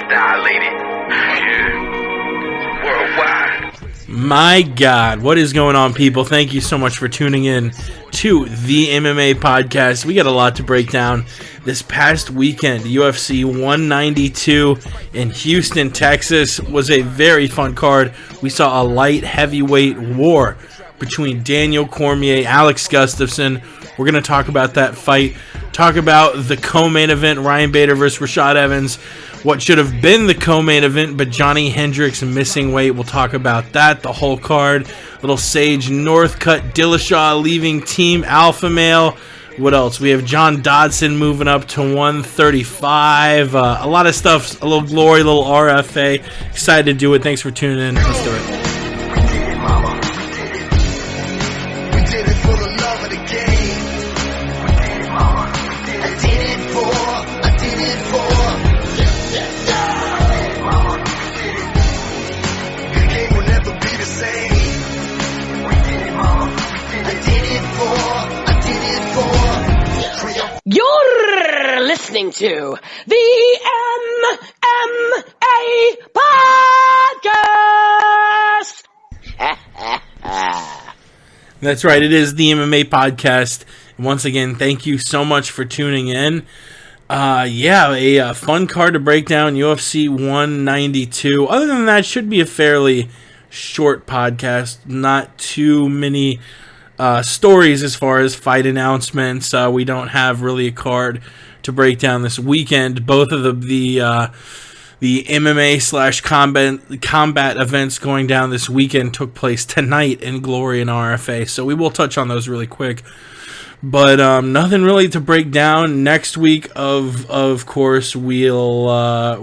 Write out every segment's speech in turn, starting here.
dilated. Yeah. Worldwide. My God, what is going on, people? Thank you so much for tuning in to the MMA Podcast. We got a lot to break down. This past weekend, UFC 192 in Houston, Texas, was a very fun card. We saw a light heavyweight war between Daniel Cormier, Alex Gustafsson. We're going to talk about that fight, talk about the co-main event, Ryan Bader versus Rashad Evans, what should have been the co-main event, but Johnny Hendricks missing weight. We'll talk about that, the whole card. Little Sage Northcutt Dillashaw leaving Team Alpha Male. What else? We have John Dodson moving up to 135. A lot of stuff, a little glory, a little RFA. Excited to do it. Thanks for tuning in. Let's do it. You're listening to the MMA Podcast. That's right. It is the MMA Podcast. Once again, thank you so much for tuning in. A fun card to break down, UFC 192. Other than that, should be a fairly short podcast. Not too many stories as far as fight announcements. We don't have really a card to break down this weekend. Both of the MMA / combat events going down this weekend took place tonight in Glory and RFA, so we will touch on those really quick. But nothing really to break down. Next week, of course, we'll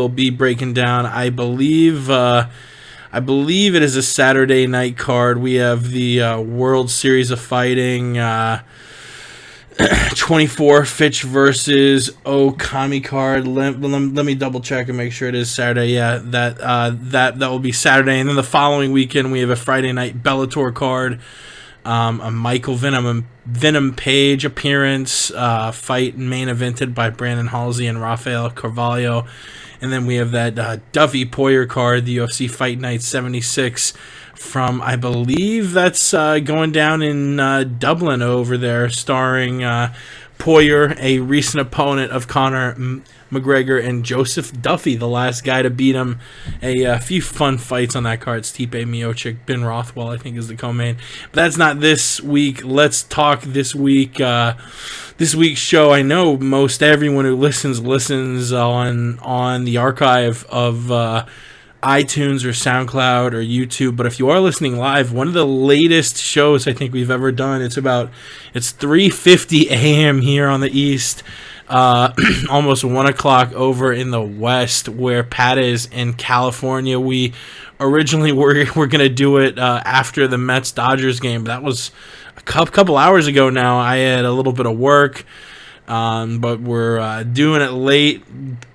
be breaking down. I believe it is a Saturday night card. We have the World Series of Fighting 24 Fitch versus Okami card. Let me double check and make sure it is Saturday. Yeah, that will be Saturday. And then the following weekend we have a Friday night Bellator card. A Michael Venom Page appearance, fight main evented by Brandon Halsey and Rafael Carvalho. And then we have that Duffy Poirier card, the UFC Fight Night 76 from, I believe that's going down in Dublin over there, starring Poirier, a recent opponent of Conor McGregor, and Joseph Duffy, the last guy to beat him. A few fun fights on that card. Stipe Miocic, Ben Rothwell, I think, is the co-main. But that's not this week. Let's talk this week. This week's show, I know most everyone who listens on the archive of iTunes or SoundCloud or YouTube. But if you are listening live, one of the latest shows I think we've ever done, it's 3:50 a.m. here on the East, almost 1 o'clock over in the West, where Pat is in California. We originally were going to do it after the Mets-Dodgers game, but that was a couple hours ago now. I had a little bit of work, but we're doing it late.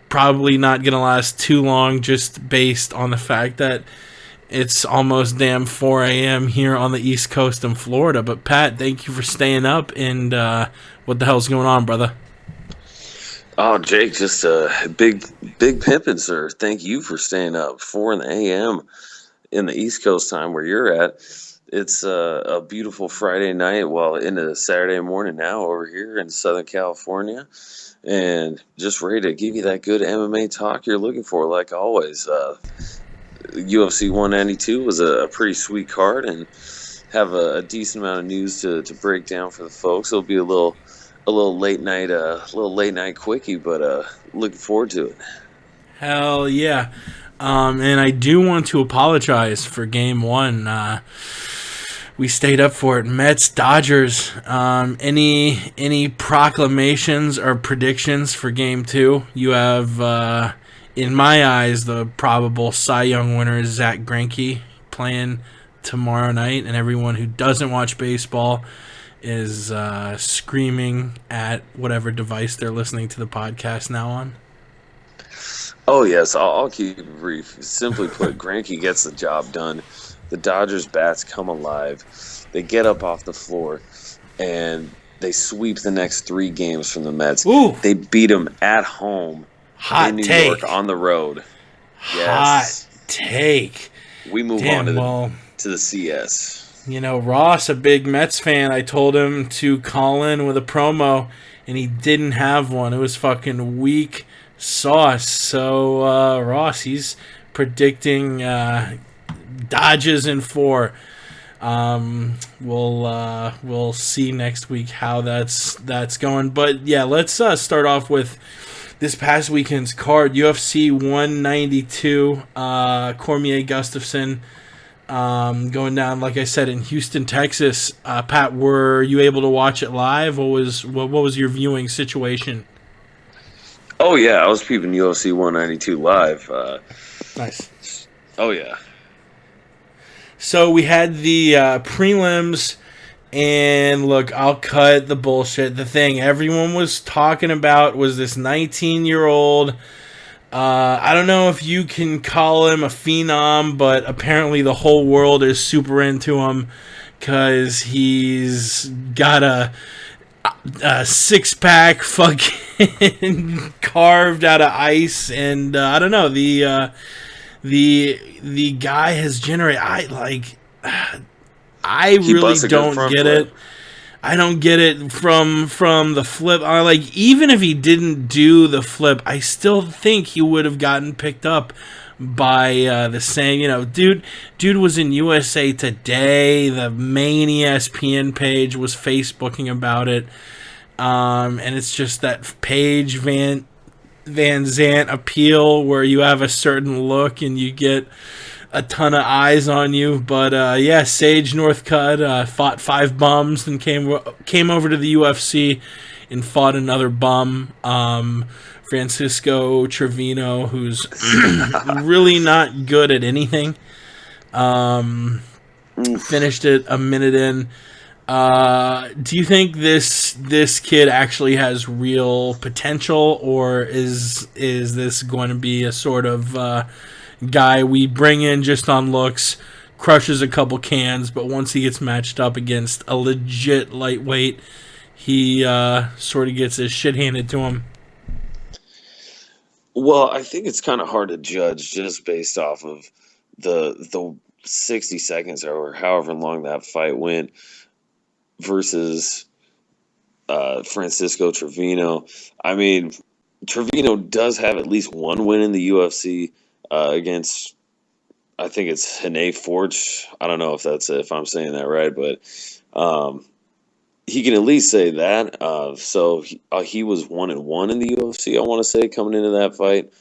Probably not going to last too long, just based on the fact that it's almost damn 4 a.m. here on the East Coast in Florida. But Pat, thank you for staying up, and what the hell's going on, brother? Oh, Jake, just a big pimpin', sir. Thank you for staying up 4 a.m. in the East Coast time where you're at. It's a beautiful Friday night, into Saturday morning now over here in Southern California. And just ready to give you that good MMA talk you're looking for, like always. UFC 192 was a pretty sweet card, and have a decent amount of news to break down for the folks. It'll be a little late night quickie, but looking forward to it. Hell yeah! And I do want to apologize for Game 1. We stayed up for it. Mets, Dodgers. Any proclamations or predictions for Game 2? You have, in my eyes, the probable Cy Young winner is Zach Greinke playing tomorrow night, and everyone who doesn't watch baseball is screaming at whatever device they're listening to the podcast now on. Oh yes, I'll keep it brief. Simply put, Greinke gets the job done. The Dodgers bats come alive. They get up off the floor, and they sweep the next 3 games from the Mets. Ooh. They beat them at home Hot in New take. York on the road. Yes. Hot take. We move Damn, on to the CS. You know, Ross, a big Mets fan, I told him to call in with a promo, and he didn't have one. It was fucking weak sauce. So, Ross, he's predicting Dodgers in 4. We'll see next week how that's going. But, yeah, let's start off with this past weekend's card. UFC 192, Cormier Gustafsson. Going down, like I said, in Houston, Texas. Pat, were you able to watch it live? What was your viewing situation? Oh yeah, I was peeping UFC 192 live. Nice. Oh yeah. So we had the prelims, and look, I'll cut the bullshit. The thing everyone was talking about was this 19-year-old. I don't know if you can call him a phenom, but apparently the whole world is super into him because he's got a six-pack fucking carved out of ice, and I don't know, the guy has generated. I really don't get it. I don't get it from the flip. Even if he didn't do the flip, I still think he would have gotten picked up by the same. Dude was in USA Today. The main ESPN page was Facebooking about it, and it's just that Paige Van Zant appeal where you have a certain look and you get a ton of eyes on you. But Sage Northcutt fought 5 bums and came over to the UFC and fought another bum, Francisco Trevino, who's really not good at anything. Finished it a minute in. Do you think this kid actually has real potential, or is this going to be a sort of guy we bring in just on looks, crushes a couple cans, but once he gets matched up against a legit lightweight, he sort of gets his shit handed to him? Well, I think it's kind of hard to judge just based off of the 60 seconds or however long that fight went versus Francisco Trevino. I mean, Trevino does have at least one win in the UFC against, I think it's Hene Forch. I don't know if I'm saying that right, but he can at least say that. So he was 1-1 in the UFC, I want to say, coming into that fight.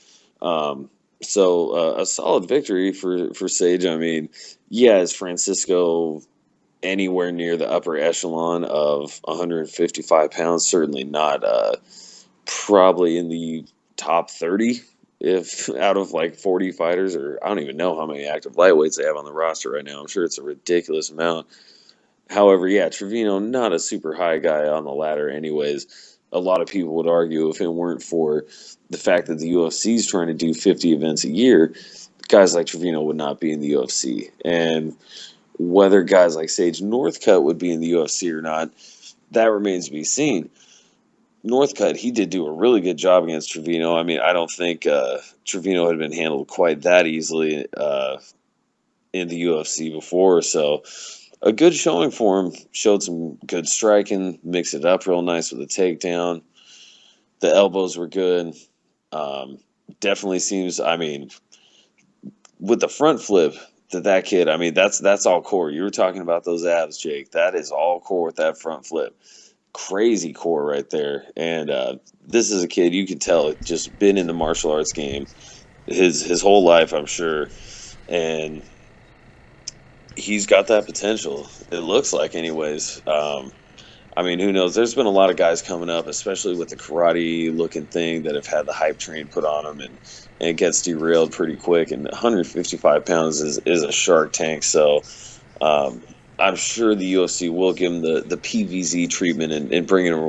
So a solid victory for Sage. I mean, yeah, is Francisco anywhere near the upper echelon of 155 pounds? Certainly not. Probably in the top 30 if out of 40 fighters, or I don't even know how many active lightweights they have on the roster right now. I'm sure it's a ridiculous amount. However, yeah, Trevino, not a super high guy on the ladder anyways. A lot of people would argue if it weren't for the fact that the UFC is trying to do 50 events a year, guys like Trevino would not be in the UFC. And whether guys like Sage Northcutt would be in the UFC or not, that remains to be seen. Northcutt, he did do a really good job against Trevino. I mean, I don't think Trevino had been handled quite that easily in the UFC before. So a good showing for him. Showed some good striking, mixed it up real nice with a takedown. The elbows were good. Definitely seems, I mean, with the front flip, that kid, I mean, that's all core. You were talking about those abs, Jake. That is all core with that front flip. Crazy core right there. And this is a kid, you can tell, just been in the martial arts game his whole life, I'm sure. And he's got that potential, it looks like anyways. I mean, who knows? There's been a lot of guys coming up, especially with the karate-looking thing, that have had the hype train put on them, and it gets derailed pretty quick. And 155 pounds is a shark tank, so I'm sure the UFC will give him the PVZ treatment and bring him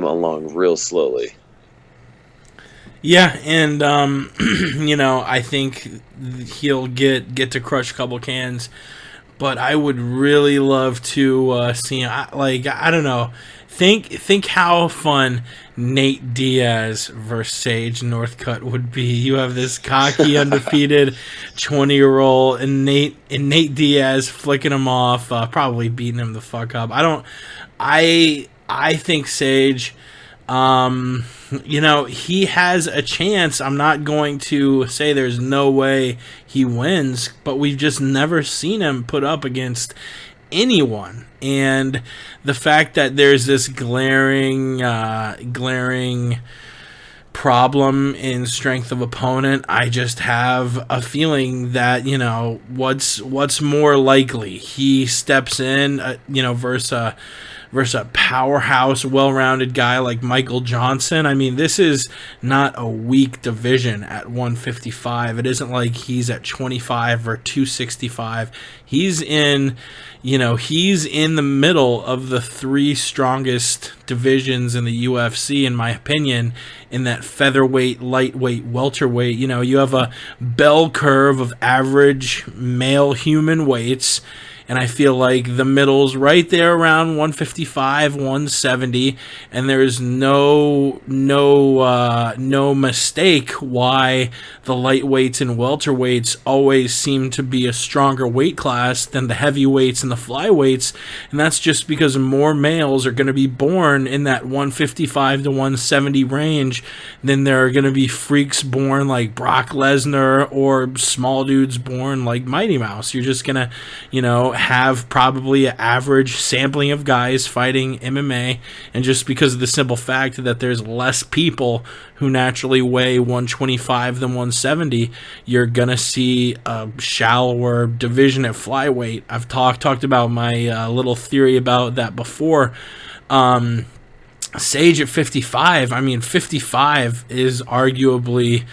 along real slowly. Yeah, and I think he'll get to crush a couple cans. but I would really love to see him. I don't know. Think how fun Nate Diaz versus Sage Northcutt would be. You have this cocky, undefeated 20-year-old, and Nate Diaz flicking him off, probably beating him the fuck up. I think Sage, he has a chance. I'm not going to say there's no way he wins, but we've just never seen him put up against anyone. And the fact that there's this glaring problem in strength of opponent, I just have a feeling that, what's more likely? He steps in, versus a powerhouse, well-rounded guy like Michael Johnson. I mean, this is not a weak division at 155. It isn't like he's at 25 or 265. He's in the middle of the three strongest divisions in the UFC, in my opinion, in that featherweight, lightweight, welterweight. You have a bell curve of average male human weights, and I feel like the middle's right there around 155, 170, and there's no mistake why the lightweights and welterweights always seem to be a stronger weight class than the heavyweights and the flyweights, and that's just because more males are going to be born in that 155 to 170 range than there are going to be freaks born like Brock Lesnar or small dudes born like Mighty Mouse. You're just going to, have probably an average sampling of guys fighting MMA, and just because of the simple fact that there's less people who naturally weigh 125 than 170, you're gonna see a shallower division at flyweight. I've talked about my little theory about that before. Sage at 55, 55 is arguably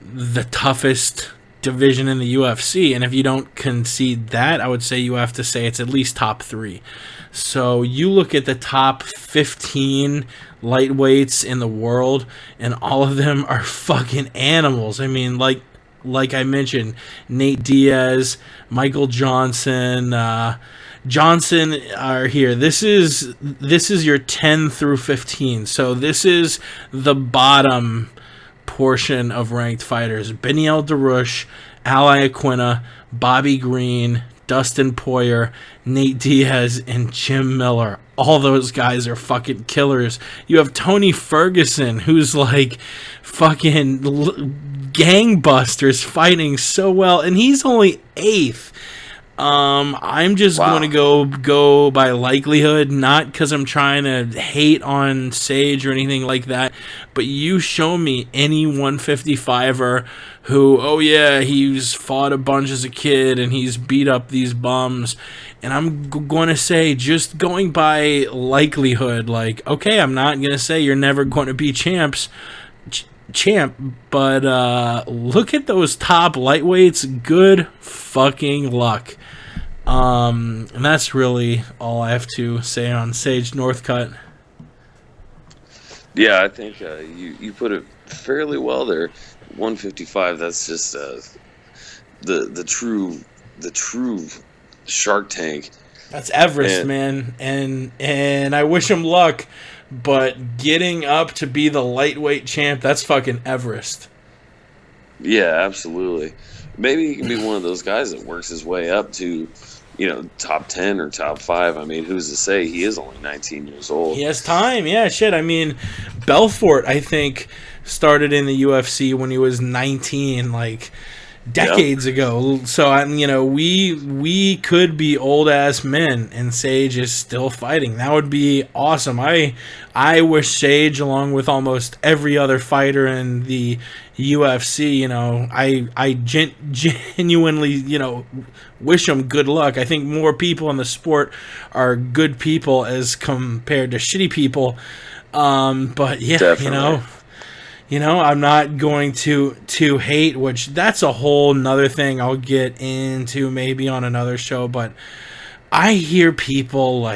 the toughest division in the UFC, and if you don't concede that, I would say you have to say it's at least top 3. So you look at the top 15 lightweights in the world, and all of them are fucking animals. I mean, like I mentioned, Nate Diaz, Michael Johnson are here. This is your 10 through 15. So this is the bottom portion of ranked fighters. Beneil Dariush, Ali Aquina, Bobby Green, Dustin Poirier, Nate Diaz, and Jim Miller. All those guys are fucking killers. You have Tony Ferguson, who's like fucking gangbusters, fighting so well, and he's only 8th. I'm just going to go by likelihood, not because I'm trying to hate on Sage or anything like that, but you show me any 155er who, he's fought a bunch as a kid and he's beat up these bums, and I'm going to say, just going by likelihood, I'm not going to say you're never going to be champ, but look at those top lightweights. Good fucking luck. And that's really all I have to say on Sage Northcutt. Yeah, I think you put it fairly well there. 155. That's just the true Shark Tank. That's Everest, man, and I wish him luck. But getting up to be the lightweight champ, that's fucking Everest. Yeah, absolutely. Maybe he can be one of those guys that works his way up to, top 10 or top 5. I mean, who's to say? He is only 19 years old. He has time. Yeah, shit. I mean, Belfort, I think, started in the UFC when he was 19, decades ago. So, we could be old-ass men, and Sage is still fighting. That would be awesome. I wish Sage, along with almost every other fighter in the UFC, I genuinely, wish him good luck. I think more people in the sport are good people as compared to shitty people. But yeah, definitely. I'm not going to hate, which that's a whole nother thing I'll get into maybe on another show, but I hear people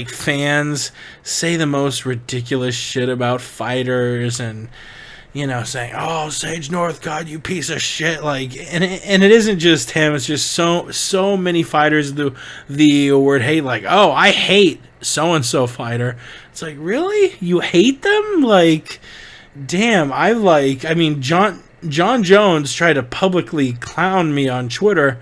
fans say the most ridiculous shit about fighters, and saying, "Oh, Sage Northcutt, you piece of shit!" Like, and it isn't just him. It's just so many fighters do the word hate. Like, "Oh, I hate so and so fighter." It's like, really? You hate them? Like, damn. I mean, John Jones tried to publicly clown me on Twitter,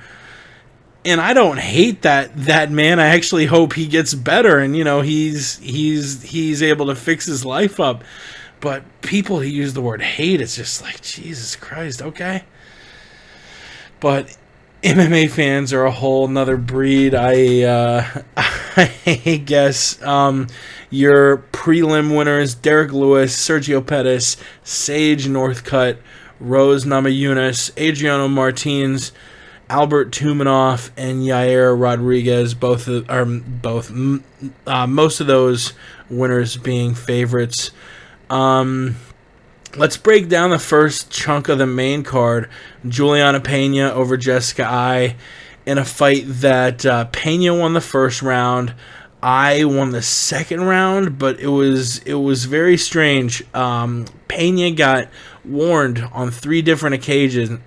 and I don't hate that man. I actually hope he gets better, and he's able to fix his life up. But people who use the word hate, it's just like, Jesus Christ, okay. But MMA fans are a whole nother breed. I guess your prelim winners, Derek Lewis, Sergio Pettis, Sage Northcutt, Rose Namajunas, Adriano Martins, Albert Tumanoff, and Yair Rodriguez, most of those winners being favorites. Let's break down the first chunk of the main card. Juliana Pena over Jessica Ai in a fight that Pena won the first round. Ai won the second round, but it was very strange. Pena got warned on 3 different occasions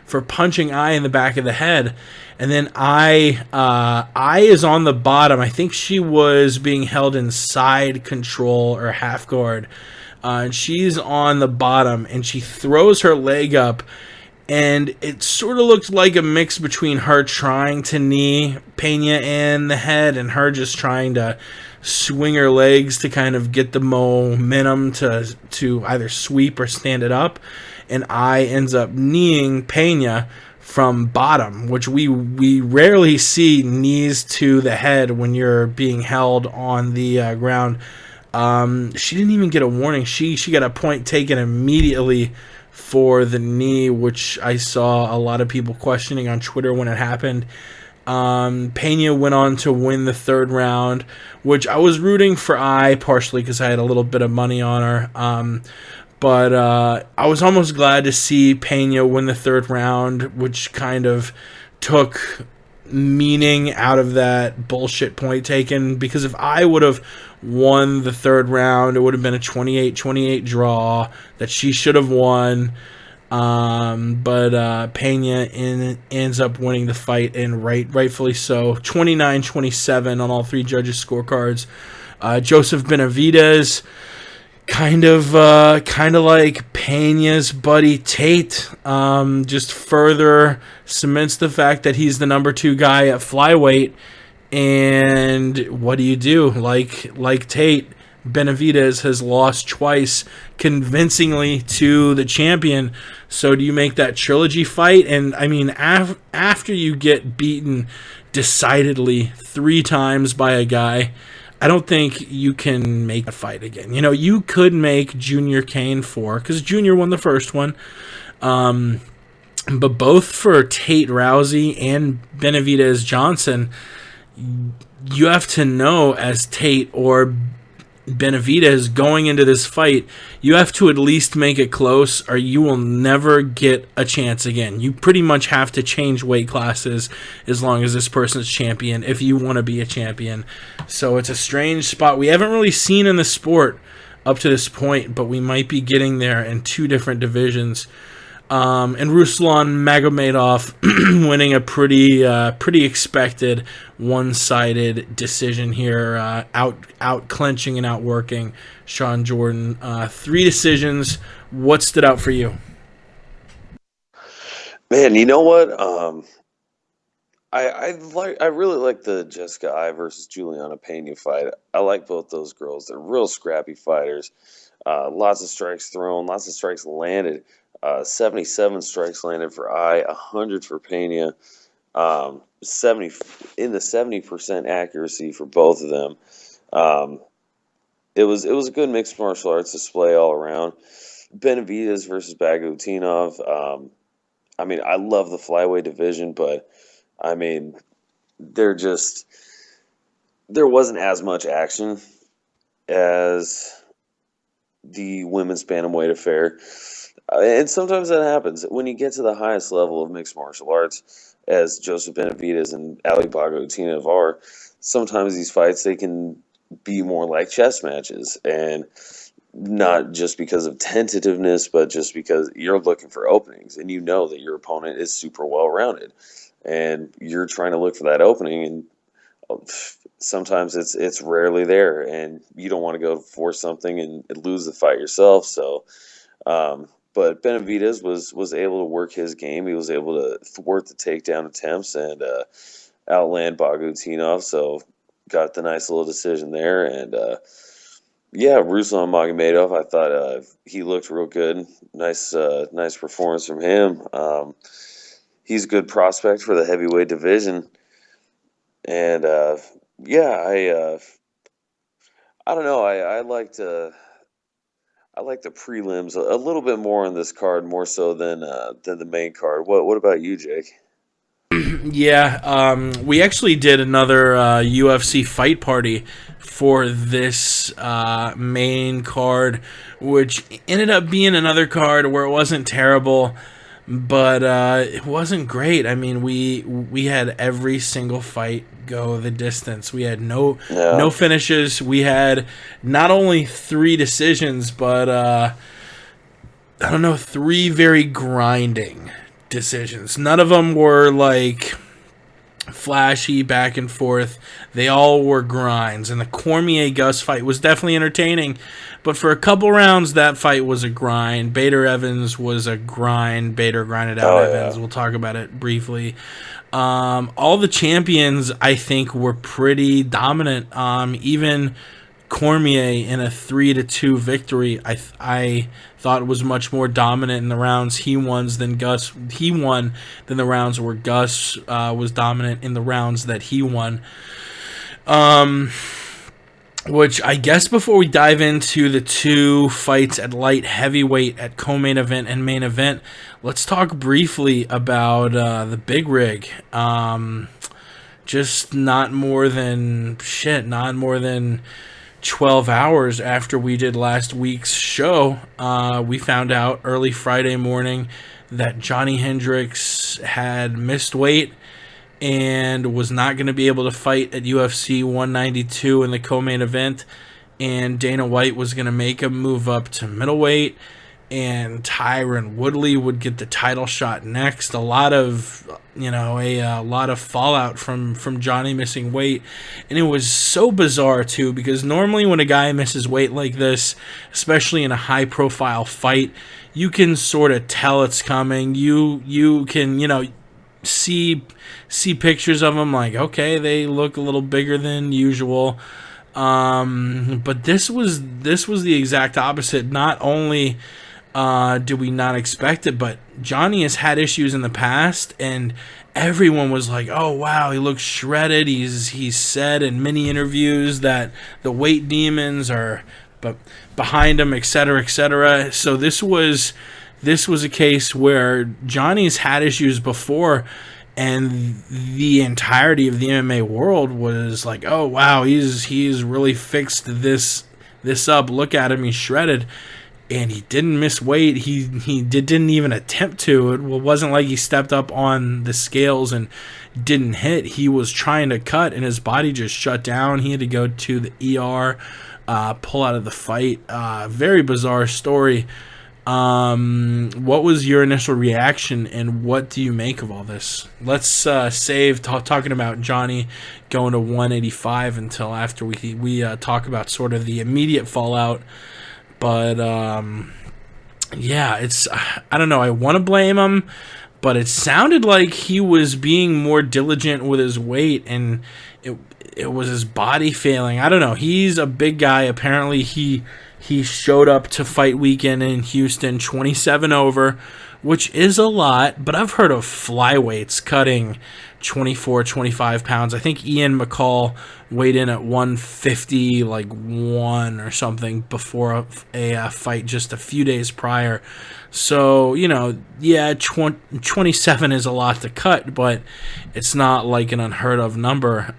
for punching Ai in the back of the head. And then Ai is on the bottom. I think she was being held in side control or half guard. And she's on the bottom, and she throws her leg up. And it sort of looked like a mix between her trying to knee Pena in the head and her just trying to swing her legs to kind of get the momentum to either sweep or stand it up. And Ai ends up kneeing Pena from bottom, which we rarely see knees to the head when you're being held on the ground. She didn't even get a warning. She got a point taken immediately for the knee, which I saw a lot of people questioning on Twitter when it happened. Pena went on to win the third round, which I was rooting for Ai partially because I had a little bit of money on her. But I was almost glad to see Pena win the third round, which kind of took meaning out of that bullshit point taken. Because if I would have won the third round, it would have been a 28-28 draw that she should have won. But Pena ends up winning the fight, and rightfully so. 29-27 on all 3 judges' scorecards. Joseph Benavidez, kind of like Pena's buddy Tate, just further cements the fact that he's the number 2 guy at flyweight. And what do? Like Tate, Benavidez has lost twice convincingly to the champion. So do you make that trilogy fight? And I mean, after you get beaten decidedly 3 times by a guy, I don't think you can make a fight again. You could make Junior Kane 4, because Junior won the first one. But both for Tate Rousey and Benavidez Johnson, you have to know as Tate or Benavidez going into this fight, you have to at least make it close, or you will never get a chance again. You pretty much have to change weight classes as long as this person's champion if you want to be a champion. So it's a strange spot we haven't really seen in the sport up to this point, but we might be getting there in 2 different divisions. And Ruslan Magomedov winning a pretty expected one-sided decision here, out clenching and outworking Sean Jordan. 3 decisions. What stood out for you? Man, you know what? I really like the Jessica Ai versus Juliana Pena fight. I like both those girls. They're real scrappy fighters. Lots of strikes thrown, lots of strikes landed. 77 strikes landed for Ai, 100 for Pena. 70% accuracy for both of them. It was a good mixed martial arts display all around. Benavidez versus Bagutinov. I mean, I love the flyweight division, but I mean, there wasn't as much action as the women's bantamweight affair. And sometimes that happens. When you get to the highest level of mixed martial arts, as Joseph Benavidez and Ali Bagutinov are, sometimes these fights, they can be more like chess matches. And not just because of tentativeness, but just because you're looking for openings and you know that your opponent is super well rounded, and you're trying to look for that opening, and sometimes it's rarely there, and you don't want to go force something and lose the fight yourself. So, but Benavidez was able to work his game. He was able to thwart the takedown attempts and outland Bagutinov. So got the nice little decision there. And Ruslan Magomedov, I thought he looked real good. Nice performance from him. He's a good prospect for the heavyweight division. And I don't know. I liked I like the prelims a little bit more on this card, more so than the main card. What about you, Jake? Yeah, we actually did another UFC fight party for this main card, which ended up being another card where it wasn't terrible, but it wasn't great. I mean, we had every single fight go the distance. We had no finishes. We had not only 3 decisions, but 3 very grinding decisions. None of them were like flashy back and forth. They all were grinds, and the Cormier-Gus fight was definitely entertaining, but for a couple rounds that fight was a grind. Bader-Evans was a grind. Bader grinded out Evans. We'll talk about it briefly. All the champions, I think, were pretty dominant. Even Cormier in a 3-2 victory, I thought was much more dominant in the rounds he won than Gus. He won than the rounds where Gus was dominant in the rounds that he won. Which I guess before we dive into the 2 fights at light heavyweight at co-main event and main event, let's talk briefly about the big rig. Just not more than 12 hours after we did last week's show, we found out early Friday morning that Johnny Hendricks had missed weight and was not going to be able to fight at UFC 192 in the co-main event, and Dana White was going to make him move up to middleweight, and Tyron Woodley would get the title shot next. A lot of fallout from Johnny missing weight, and it was so bizarre too, because normally when a guy misses weight like this, especially in a high profile fight, you can sort of tell it's coming. You can see pictures of them, like, okay, they look a little bigger than usual. But this was the exact opposite. Not only did we not expect it, but Johnny has had issues in the past, and everyone was like, oh wow, he looks shredded. He's said in many interviews that the weight demons are behind him, etc., etc. So this was a case where Johnny's had issues before, and the entirety of the MMA world was like, oh wow, he's really fixed this up. Look at him, he's shredded. And he didn't miss weight. He didn't even attempt to. It wasn't like he stepped up on the scales and didn't hit. He was trying to cut, and his body just shut down. He had to go to the ER, pull out of the fight. Very bizarre story. What was your initial reaction, and what do you make of all this? Let's save talking about Johnny going to 185 until after we talk about sort of the immediate fallout. But it's, I don't know, I want to blame him, but it sounded like he was being more diligent with his weight, and it was his body failing. I don't know. He's a big guy. Apparently he showed up to fight weekend in Houston 27 over, which is a lot, but I've heard of flyweights cutting 24, 25 pounds. I think Ian McCall weighed in at 150, like 1 or something before a fight just a few days prior. So, 27 is a lot to cut, but it's not like an unheard of number.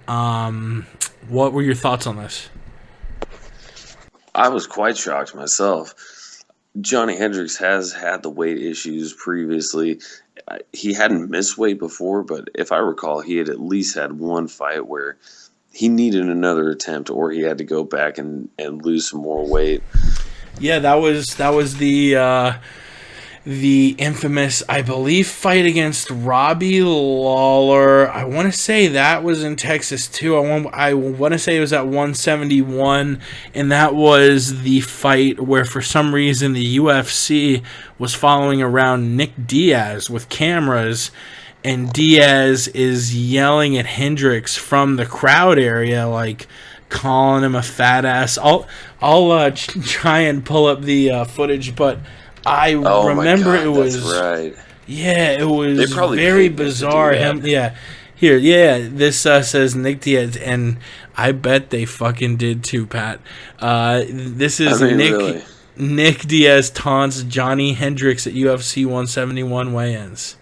What were your thoughts on this? I was quite shocked myself. Johnny Hendricks has had the weight issues previously. He hadn't missed weight before, but if I recall, he had at least had one fight where he needed another attempt, or he had to go back and lose some more weight. Yeah, that was the infamous, I believe, fight against Robbie Lawler. I want to say that was in Texas too. I want to say it was at 171, and that was the fight where for some reason the UFC was following around Nick Diaz with cameras, and Diaz is yelling at Hendricks from the crowd area, like calling him a fat ass. I'll try and pull up the footage, but I remember my God, it was right. Yeah, it was They probably very paid him to do bizarre. that. This says Nick Diaz, and I bet they fucking did too, Pat. This is Really? Nick Diaz taunts Johnny Hendricks at UFC 171 weigh-ins.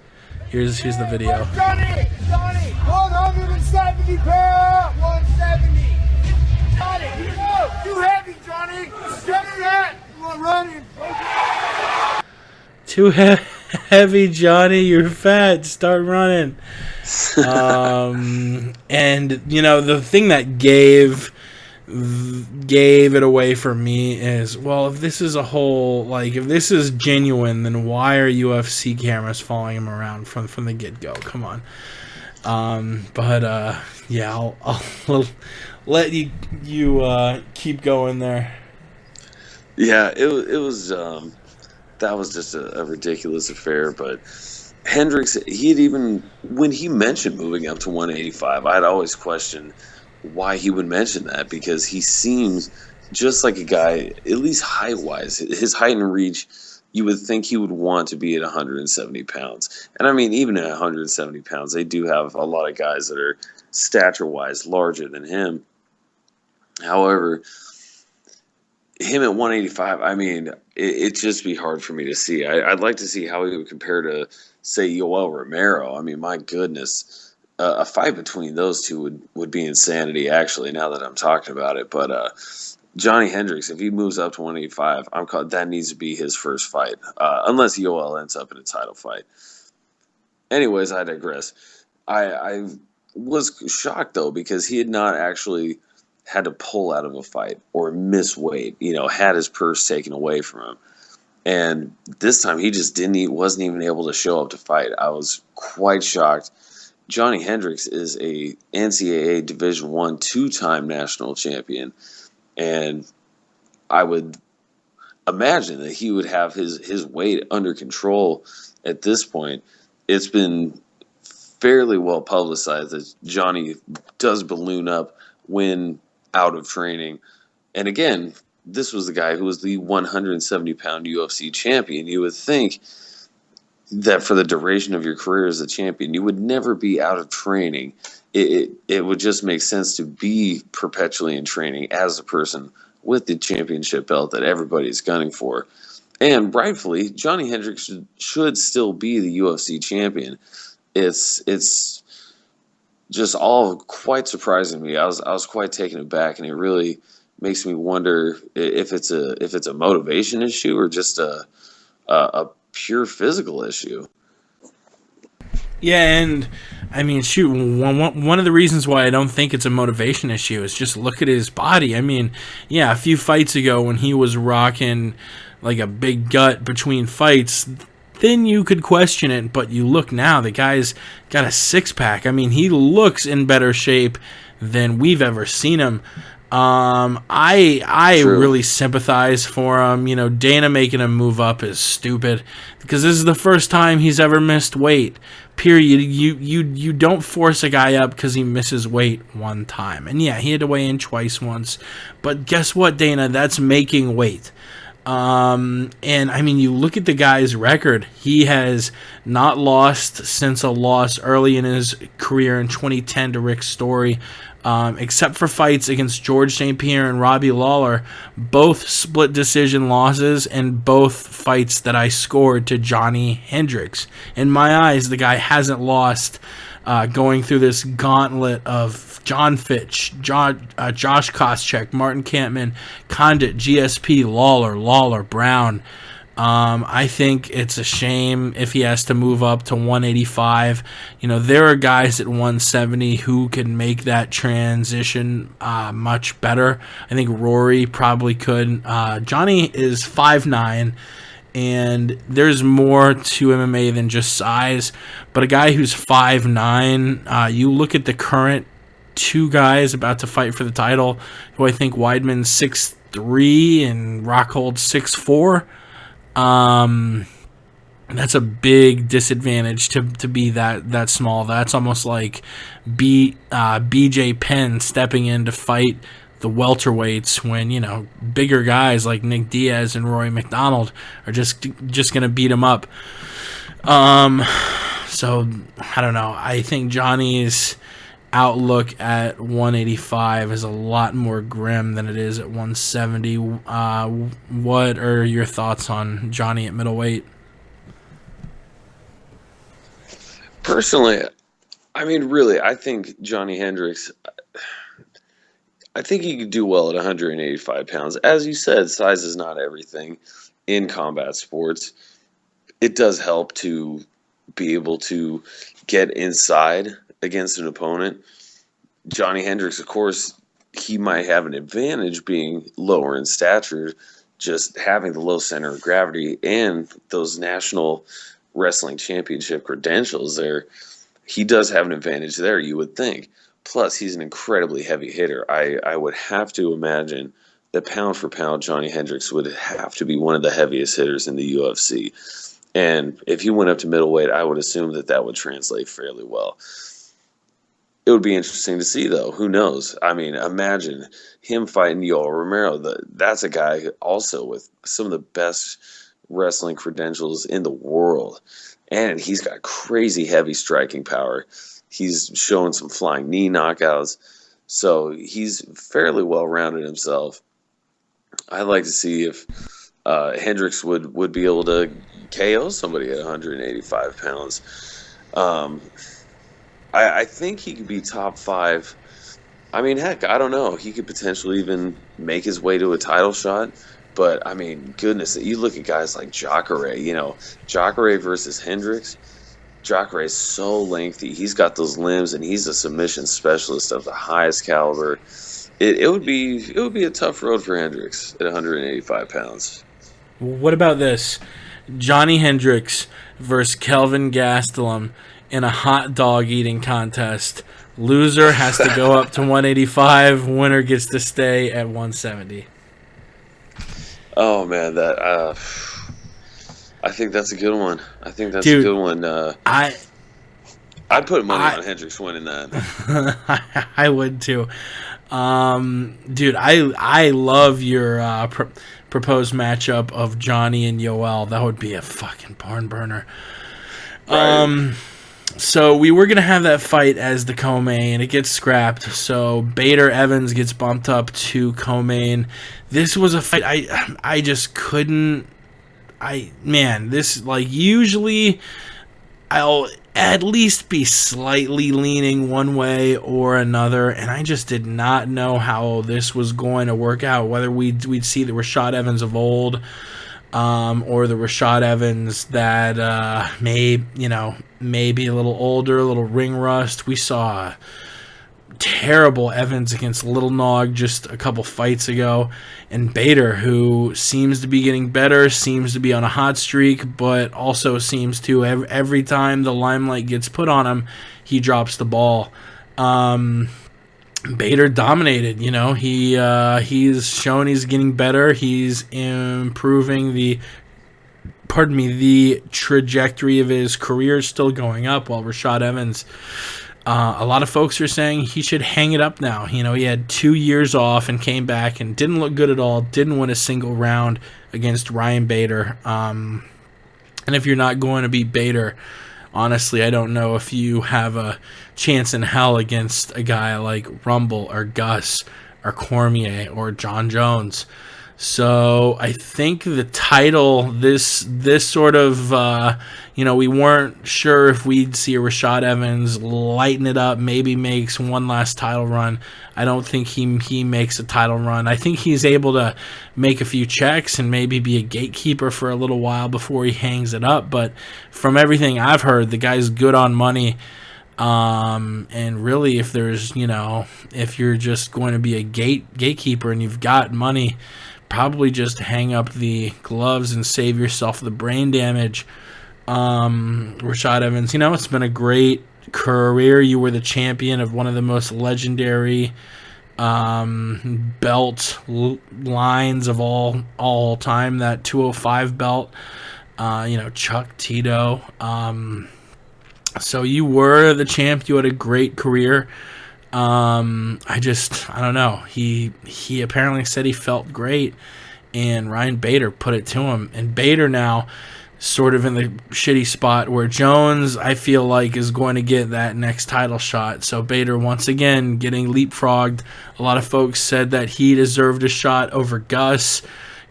Here's the video. Johnny, 170 pounds, 170. Johnny, too heavy, Johnny. Stop that. You are running. Too heavy, Johnny. You're fat. Start running. And the thing that gave it away for me is, well, if this is if this is genuine, then why are UFC cameras following him around from the get-go? Come on. I'll let you keep going there. Yeah, it was that was just a ridiculous affair. But Hendricks, when he mentioned moving up to 185, I'd always questioned why he would mention that, because he seems just like a guy, at least height-wise, his height and reach, you would think he would want to be at 170 pounds. And I mean, even at 170 pounds, they do have a lot of guys that are stature-wise larger than him. However, him at 185, I mean, it'd just be hard for me to see. I'd like to see how he would compare to, say, Yoel Romero. I mean, my goodness, a fight between those two would be insanity, actually, now that I'm talking about it. But Johnny Hendricks, if he moves up to 185, that needs to be his first fight, unless Yoel ends up in a title fight. Anyways, I digress. I was shocked, though, because he had not actually had to pull out of a fight or miss weight, had his purse taken away from him. And this time he just wasn't even able to show up to fight. I was quite shocked. Johnny Hendricks is a NCAA Division I two-time national champion, and I would imagine that he would have his weight under control at this point. It's been fairly well publicized that Johnny does balloon up when out of training. And again, this was the guy who was the 170-pound UFC champion. You would think that for the duration of your career as a champion, you would never be out of training. It would just make sense to be perpetually in training as a person with the championship belt that everybody's gunning for. And rightfully, Johnny Hendricks should still be the UFC champion. It's just all quite surprising to me. I was quite taken aback, and it really makes me wonder if it's a motivation issue or just a pure physical issue. Yeah, and I mean, shoot, one of the reasons why I don't think it's a motivation issue is just look at his body. I mean, yeah, a few fights ago when he was rocking like a big gut between fights, then you could question it, but you look now, the guy's got a six-pack. I mean, he looks in better shape than we've ever seen him. I really sympathize for him. Dana making him move up is stupid because this is the first time he's ever missed weight. Period. You don't force a guy up because he misses weight one time. And yeah, he had to weigh in twice once. But guess what, Dana? That's making weight. And I mean, you look at the guy's record. He has not lost since a loss early in his career in 2010 to Rick Story. Except for fights against George St. Pierre and Robbie Lawler, both split decision losses and both fights that I scored to Johnny Hendricks. In my eyes, the guy hasn't lost going through this gauntlet of John Fitch, Josh Koscheck, Martin Kampman, Condit, GSP, Lawler, Brown. I think it's a shame if he has to move up to 185. There are guys at 170 who can make that transition much better. I think Rory probably could. Johnny is 5'9", and there's more to MMA than just size. But a guy who's 5'9", you look at the current two guys about to fight for the title, who I think Weidman's 6'3" and Rockhold's 6'4". That's a big disadvantage to be that small. That's almost like BJ Penn stepping in to fight the welterweights when, bigger guys like Nick Diaz and Rory McDonald are just going to beat him up. So I don't know. I think Johnny's outlook at 185 is a lot more grim than it is at 170. What are your thoughts on Johnny at middleweight? Personally, really, I think Johnny Hendricks, I think he could do well at 185 pounds. As you said, size is not everything in combat sports. It does help to be able to get inside against an opponent. Johnny Hendricks, of course, he might have an advantage being lower in stature, just having the low center of gravity and those national wrestling championship credentials there. He does have an advantage there, you would think. Plus, he's an incredibly heavy hitter. I would have to imagine that pound for pound, Johnny Hendricks would have to be one of the heaviest hitters in the UFC. And if he went up to middleweight, I would assume that would translate fairly well. It would be interesting to see, though. Who knows? Imagine him fighting Yoel Romero. That's a guy also with some of the best wrestling credentials in the world. And he's got crazy heavy striking power. He's shown some flying knee knockouts. So he's fairly well-rounded himself. I'd like to see if Hendricks would be able to KO somebody at 185 pounds. I think he could be top 5. Heck, I don't know. He could potentially even make his way to a title shot. But, goodness, you look at guys like Jacare. Jacare versus Hendricks. Jacare is so lengthy. He's got those limbs, and he's a submission specialist of the highest caliber. It would be a tough road for Hendricks at 185 pounds. What about this? Johnny Hendricks versus Kelvin Gastelum in a hot dog eating contest. Loser has to go up to 185. Winner gets to stay at 170. Oh man, I think that's a good one. A good one. I'd put money on Hendricks winning that. I would too. Dude, I love your proposed matchup of Johnny and Yoel. That would be a fucking barn burner. Right. So we were going to have that fight as the co-main. It gets scrapped. So Bader Evans gets bumped up to co-main. This was a fight I just couldn't. Usually I'll at least be slightly leaning one way or another, and I just did not know how this was going to work out, whether we'd see the Rashad Evans of old, or the Rashad Evans that maybe a little older, a little ring rust. We saw terrible Evans against Little Nog just a couple fights ago, and Bader, who seems to be getting better, seems to be on a hot streak, but also seems to every time the limelight gets put on him, he drops the ball. Bader dominated, he's shown he's getting better. He's improving the trajectory of his career is still going up, while Rashad Evans, a lot of folks are saying he should hang it up now. He had 2 years off and came back and didn't look good at all, didn't win a single round against Ryan Bader. And if you're not going to beat Bader, honestly, I don't know if you have a chance in hell against a guy like Rumble or Gus or Cormier or John Jones. So I think the title, this sort of, we weren't sure if we'd see a Rashad Evans lighten it up, maybe makes one last title run. I don't think he makes a title run. I think he's able to make a few checks and maybe be a gatekeeper for a little while before he hangs it up. But from everything I've heard, the guy's good on money. And really, if there's, if you're just going to be a gatekeeper and you've got money, probably just hang up the gloves and save yourself the brain damage. Rashad Evans, it's been a great career. You were the champion of one of the most legendary belt lines of all time, that 205 belt. Chuck, Tito. So you were the champ. You had a great career. I don't know. He apparently said he felt great, and Ryan Bader put it to him. And Bader now sort of in the shitty spot where Jones, I feel like, is going to get that next title shot. So Bader once again getting leapfrogged. A lot of folks said that he deserved a shot over Gus.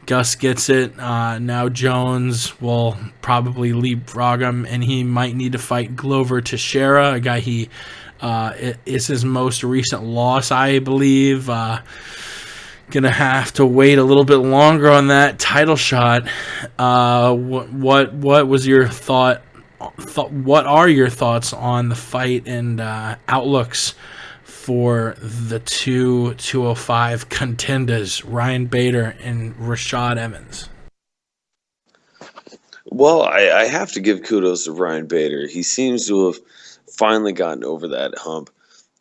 Gus gets it. Now Jones will probably leapfrog him, and he might need to fight Glover Teixeira, a guy it's his most recent loss, I believe. Gonna have to wait a little bit longer on that title shot. What was your thought? What are your thoughts on the fight and outlooks for the 205 contenders, Ryan Bader and Rashad Evans? Well, I have to give kudos to Ryan Bader. He seems to have finally gotten over that hump.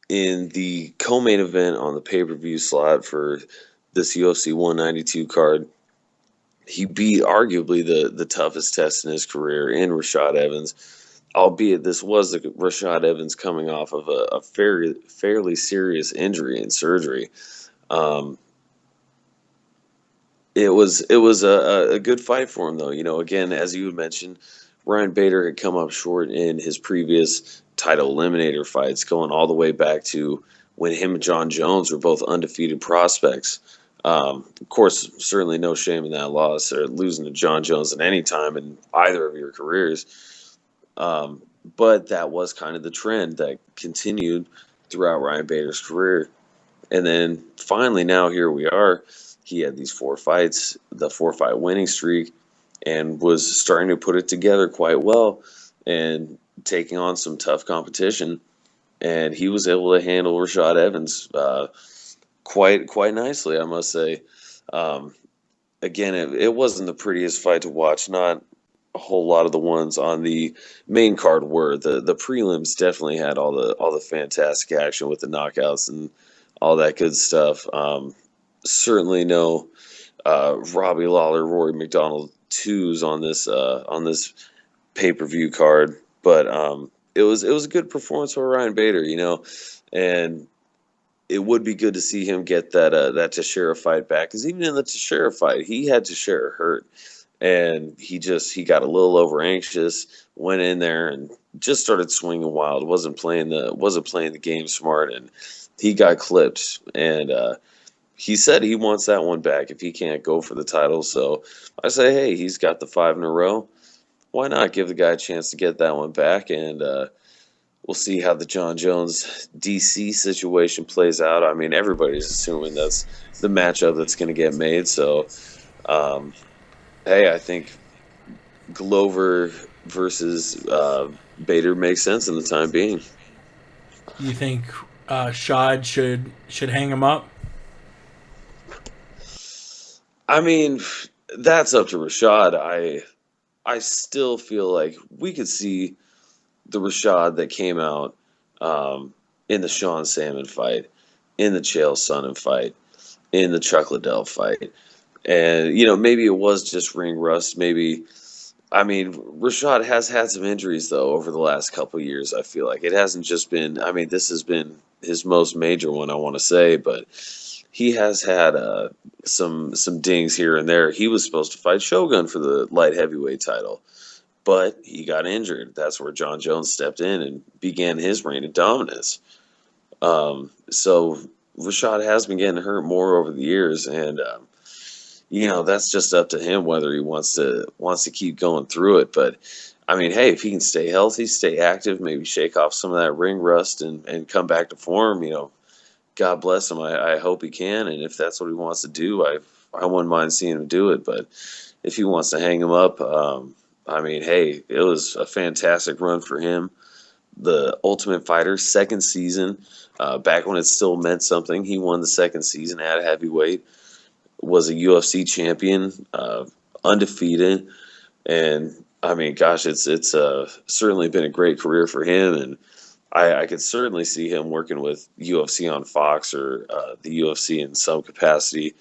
In the co-main event on the pay-per-view slot for this UFC 192 card, he beat arguably the toughest test in his career in Rashad Evans, albeit this was Rashad Evans coming off of a fairly serious injury and surgery. It was a good fight for him, though. Again, as you had mentioned, Ryan Bader had come up short in his previous title eliminator fights, going all the way back to when him and John Jones were both undefeated prospects. Of course, certainly no shame in that loss or losing to John Jones at any time in either of your careers. But that was kind of the trend that continued throughout Ryan Bader's career. And then finally, now here we are. He had these 4 fights, the 4-fight winning streak, and was starting to put it together quite well and taking on some tough competition. And he was able to handle Rashad Evans quite nicely, I must say. Again, it wasn't the prettiest fight to watch. Not a whole lot of the ones on the main card were. The prelims definitely had all the fantastic action with the knockouts and all that good stuff. Certainly no Robbie Lawler, Rory McDonald 2s on this pay-per-view card, but it was a good performance for Ryan Bader, and it would be good to see him get that Teixeira fight back, because even in the Teixeira fight, he had Teixeira hurt, and he got a little over anxious, went in there and just started swinging wild, wasn't playing the game smart, and he got clipped. And he said he wants that one back if he can't go for the title. So I say, hey, he's got the 5 in a row. Why not give the guy a chance to get that one back? And we'll see how the John Jones DC situation plays out. I mean, everybody's assuming that's the matchup that's going to get made. So, hey, I think Glover versus Bader makes sense in the time being. You think Shad should hang him up? I mean, that's up to Rashad. I still feel like we could see the Rashad that came out in the Sean Salmon fight, in the Chael Sonnen fight, in the Chuck Liddell fight. And, maybe it was just ring rust. Rashad has had some injuries, though, over the last couple of years, I feel like. It hasn't just been, this has been his most major one, I want to say, but he has had some dings here and there. He was supposed to fight Shogun for the light heavyweight title, but he got injured. That's where John Jones stepped in and began his reign of dominance. So Rashad has been getting hurt more over the years, and that's just up to him whether he wants to keep going through it. But I mean, hey, if he can stay healthy, stay active, maybe shake off some of that ring rust and come back to form, God bless him. I hope he can, and if that's what he wants to do, I wouldn't mind seeing him do it. But if he wants to hang him up, I mean, hey, it was a fantastic run for him. The Ultimate Fighter second season, back when it still meant something. He won the second season at heavyweight, was a UFC champion, undefeated, and I mean, gosh, it's certainly been a great career for him, and I could certainly see him working with UFC on Fox or the UFC in some capacity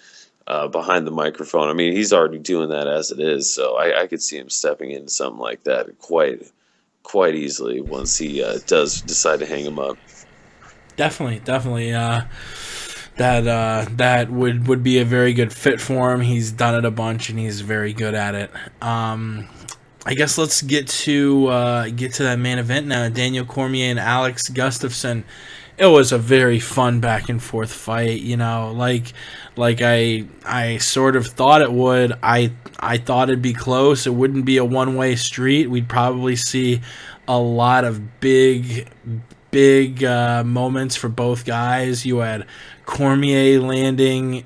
behind the microphone. I mean, he's already doing that as it is, so I could see him stepping into something like that quite easily once he does decide to hang him up. Definitely. That would be a very good fit for him. He's done it a bunch, and he's very good at it. I guess let's get to that main event now. Daniel Cormier and Alex Gustafsson. It was a very fun back and forth fight. Like I sort of thought it would. I thought it'd be close. It wouldn't be a one-way street. We'd probably see a lot of big moments for both guys. You had Cormier landing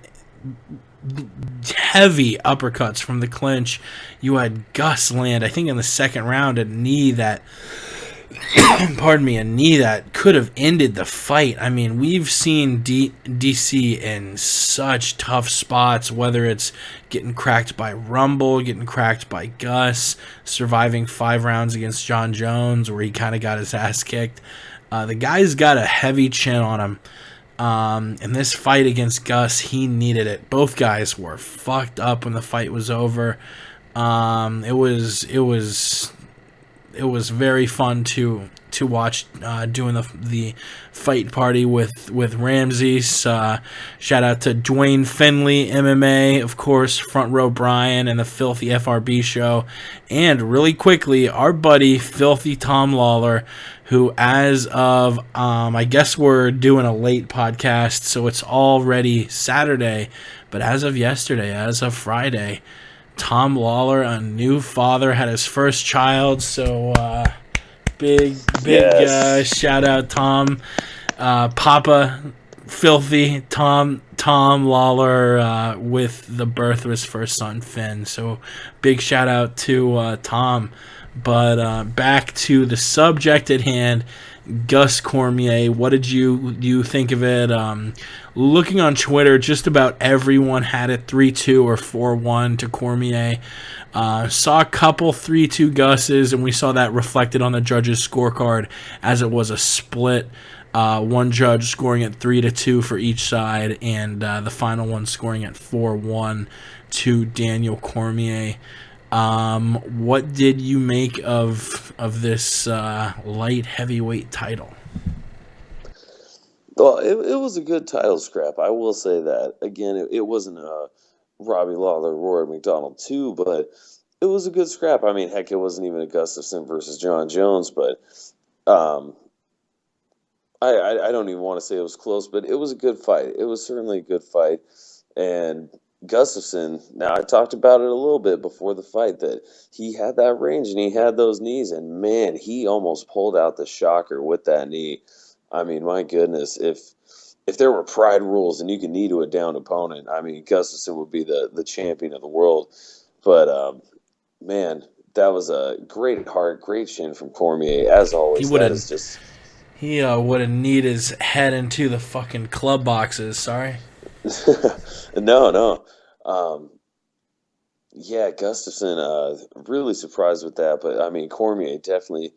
heavy uppercuts from the clinch. You had Gus land, I think in the second round, a knee that could have ended the fight. I mean, we've seen DC in such tough spots, whether it's getting cracked by Rumble, getting cracked by Gus, surviving 5 rounds against John Jones where he kind of got his ass kicked. The guy's got a heavy chin on him. In this fight against Gus, he needed it. Both guys were fucked up when the fight was over. It was very fun to watch doing the fight party with Ramses. Shout out to Dwayne Finley, MMA, of course, Front Row Brian, and the Filthy FRB show. And really quickly, our buddy Filthy Tom Lawler, who as of, I guess we're doing a late podcast, so it's already Saturday, but as of yesterday, as of Friday, Tom Lawler, a new father, had his first child, so big Yes. shout out Tom, Papa Filthy Tom Lawler with the birth of his first son Finn. So big shout out to Tom. But back to the subject at hand, Gus Cormier. What did you think of it? Looking on Twitter, just about everyone had it 3-2 or 4-1 to Cormier. Saw a couple 3-2 Gus's, and we saw that reflected on the judges' scorecard as it was a split. One judge scoring at 3-2 for each side, and the final one scoring at 4-1 to Daniel Cormier. What did you make of this light heavyweight title? Well, it was a good title scrap. I will say that. Again, it wasn't a Robbie Lawler, Rory McDonald 2, but it was a good scrap. I mean, heck, it wasn't even a Gustafsson versus John Jones, but I don't even want to say it was close, but it was a good fight. It was certainly a good fight. And Gustafsson, now I talked about it a little bit before the fight, that he had that range and he had those knees, and man, he almost pulled out the shocker with that knee. I mean, my goodness, if there were pride rules and you could knee to a down opponent, I mean, Gustafsson would be the champion of the world. But man, that was a great heart, great chin from Cormier, as always. He would have kneed his head into the fucking club boxes. Sorry. No. Yeah, Gustafsson, really surprised with that. But, I mean, Cormier, definitely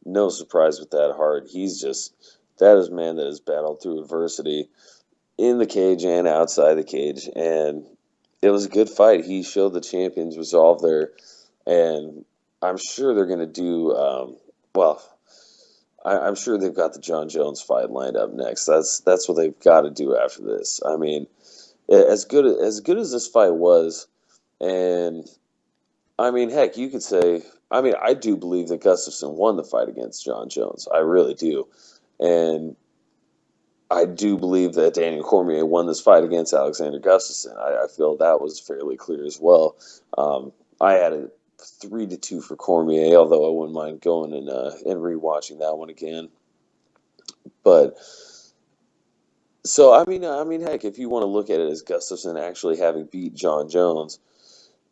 no surprise with that heart. That is a man that has battled through adversity in the cage and outside the cage. And it was a good fight. He showed the champion's resolve there. And I'm sure they're going to do, I'm sure they've got the John Jones fight lined up next. That's what they've got to do after this. I mean, as good as this fight was, and I mean, heck, you could say, I mean, I do believe that Gustafsson won the fight against John Jones. I really do. And I do believe that Daniel Cormier won this fight against Alexander Gustafsson. I feel that was fairly clear as well. I had it 3-2 for Cormier, although I wouldn't mind going and rewatching that one again. But so I mean, heck, if you want to look at it as Gustafsson actually having beat John Jones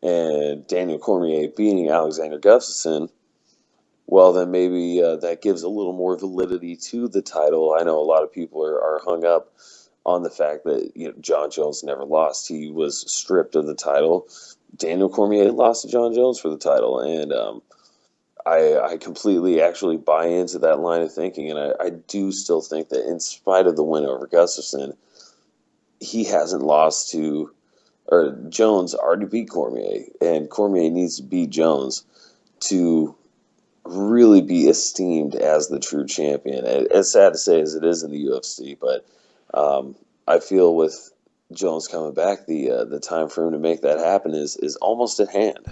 and Daniel Cormier beating Alexander Gustafsson, well, then maybe that gives a little more validity to the title. I know a lot of people are hung up on the fact that John Jones never lost. He was stripped of the title. Daniel Cormier lost to John Jones for the title, and I completely actually buy into that line of thinking, and I do still think that in spite of the win over Gustafsson, he hasn't lost to, or Jones already beat Cormier, and Cormier needs to beat Jones to really be esteemed as the true champion. As sad to say as it is in the UFC, but I feel with Jones coming back, the time for him to make that happen is almost at hand.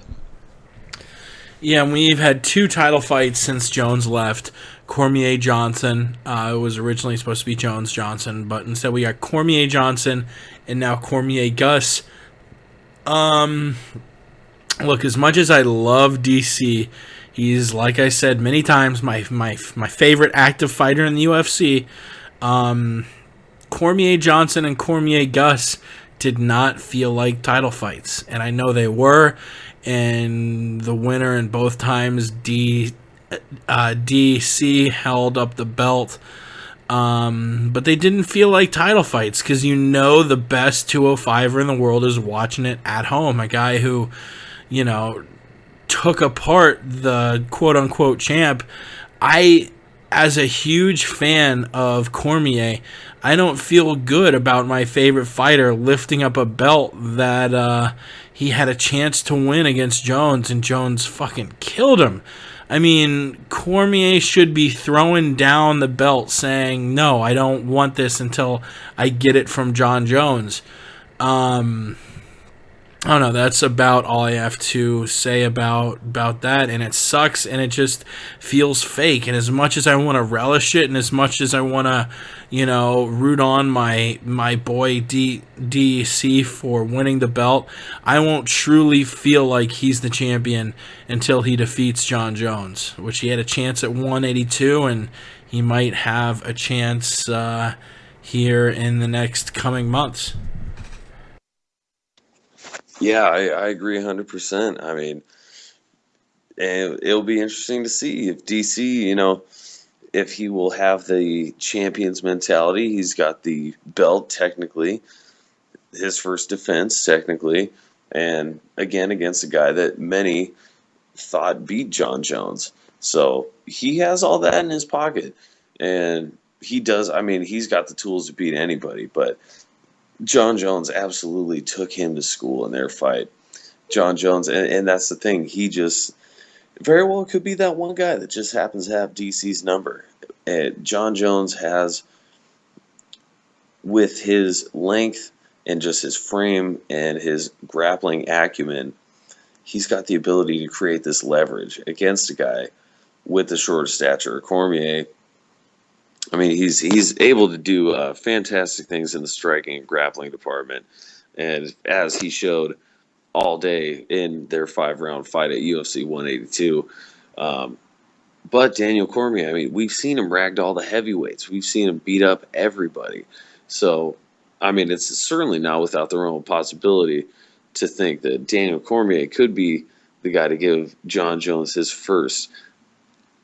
Yeah, and we've had 2 title fights since Jones left. Cormier-Johnson. It was originally supposed to be Jones-Johnson, but instead we got Cormier-Johnson and now Cormier-Gus. Look, as much as I love DC, he's, like I said many times, my favorite active fighter in the UFC. Cormier-Johnson and Cormier-Gus did not feel like title fights, and I know they were. And the winner in both times, DC held up the belt. But they didn't feel like title fights because the best 205er in the world is watching it at home. A guy who, took apart the quote-unquote champ. As a huge fan of Cormier, I don't feel good about my favorite fighter lifting up a belt that he had a chance to win against Jones, and Jones fucking killed him. I mean, Cormier should be throwing down the belt saying, no, I don't want this until I get it from John Jones. I don't know, that's about all I have to say about that, and it sucks, and it just feels fake, and as much as I want to relish it, and as much as I want to, root on my boy DC for winning the belt, I won't truly feel like he's the champion until he defeats John Jones, which he had a chance at 182, and he might have a chance here in the next coming months. Yeah, I agree 100%. I mean, and it'll be interesting to see if DC, if he will have the champion's mentality. He's got the belt technically, his first defense technically, and again against a guy that many thought beat John Jones. So he has all that in his pocket, and he does. I mean, he's got the tools to beat anybody, but John Jones absolutely took him to school in their fight. John Jones, and that's the thing, he just very well could be that one guy that just happens to have DC's number. And John Jones has, with his length and just his frame and his grappling acumen, he's got the ability to create this leverage against a guy with the shorter stature. Cormier, I mean, he's able to do fantastic things in the striking and grappling department, and as he showed all day in their 5-round fight at UFC 182. But Daniel Cormier, I mean, we've seen him ragdoll the heavyweights. We've seen him beat up everybody. So, I mean, it's certainly not without the realm of possibility to think that Daniel Cormier could be the guy to give John Jones his first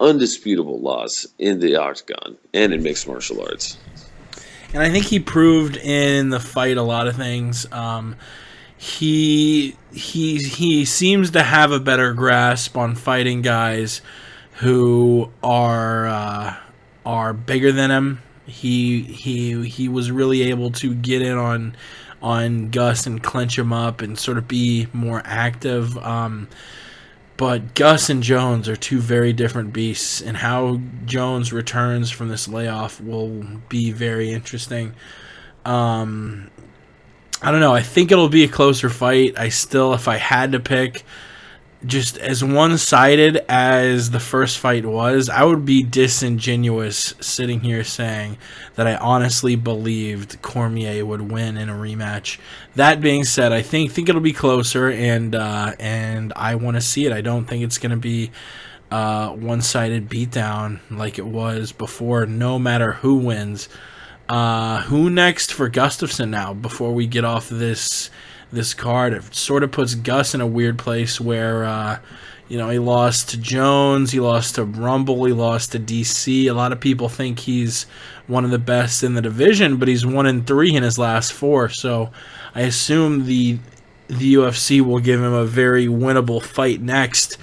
undisputable loss in the octagon and in mixed martial arts. And I think he proved in the fight a lot of things. He seems to have a better grasp on fighting guys who are bigger than him. He was really able to get in on Gus and clinch him up and sort of be more active. But Gus and Jones are two very different beasts, and how Jones returns from this layoff will be very interesting. I don't know. I think it'll be a closer fight. If I had to pick, just as one-sided as the first fight was, I would be disingenuous sitting here saying that I honestly believed Cormier would win in a rematch. That being said, I think it'll be closer, and I want to see it. I don't think it's going to be one-sided beatdown like it was before, no matter who wins. Who next for Gustafsson now, before we get off this card? It sort of puts Gus in a weird place where, he lost to Jones, he lost to Rumble, he lost to DC. A lot of people think he's one of the best in the division, but he's 1-3 in his last 4. So I assume the UFC will give him a very winnable fight next.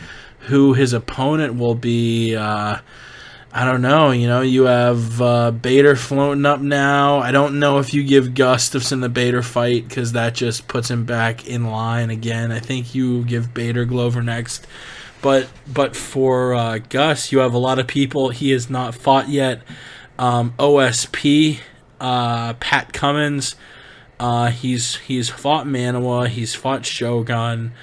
Who his opponent will be, I don't know. You have Bader floating up now. I don't know if you give Gustafsson the Bader fight, because that just puts him back in line again. I think you give Bader Glover next. But for Gus, you have a lot of people he has not fought yet. OSP, Pat Cummins. He's fought Manawa. He's fought Shogun.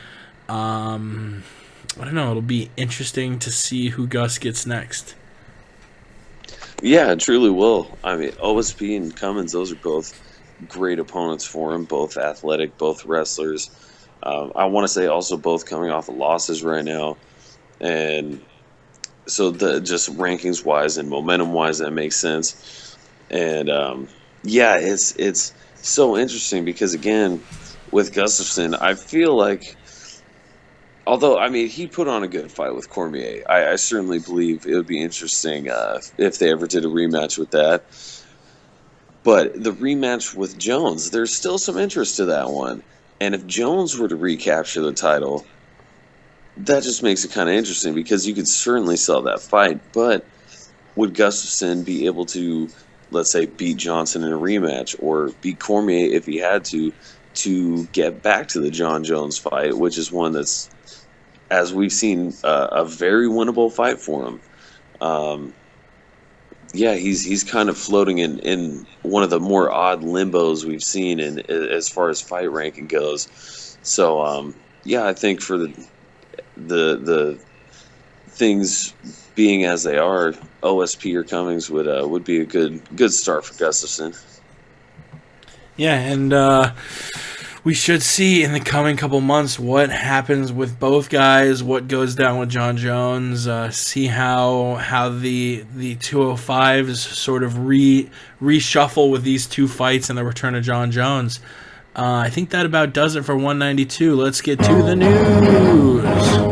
I don't know. It'll be interesting to see who Gus gets next. Yeah, it truly will. I mean, OSP and Cummins, those are both great opponents for him, both athletic, both wrestlers. I want to say also both coming off of losses right now. And so just rankings-wise and momentum-wise, that makes sense. And, it's so interesting because, again, with Gustafsson, I feel like, although, he put on a good fight with Cormier. I certainly believe it would be interesting if they ever did a rematch with that. But the rematch with Jones, there's still some interest to that one. And if Jones were to recapture the title, that just makes it kind of interesting because you could certainly sell that fight. But would Gustafsson be able to, let's say, beat Johnson in a rematch or beat Cormier if he had to get back to the John Jones fight, which is one that's, as we've seen, a very winnable fight for him. He's kind of floating in one of the more odd limbos we've seen as far as fight ranking goes. So, I think for the things being as they are, OSP or Cummings would be a good start for Gustafsson. Yeah, and we should see in the coming couple months what happens with both guys, what goes down with John Jones, see how the 205s sort of reshuffle with these two fights and the return of John Jones. I think that about does it for 192. Let's get to the news.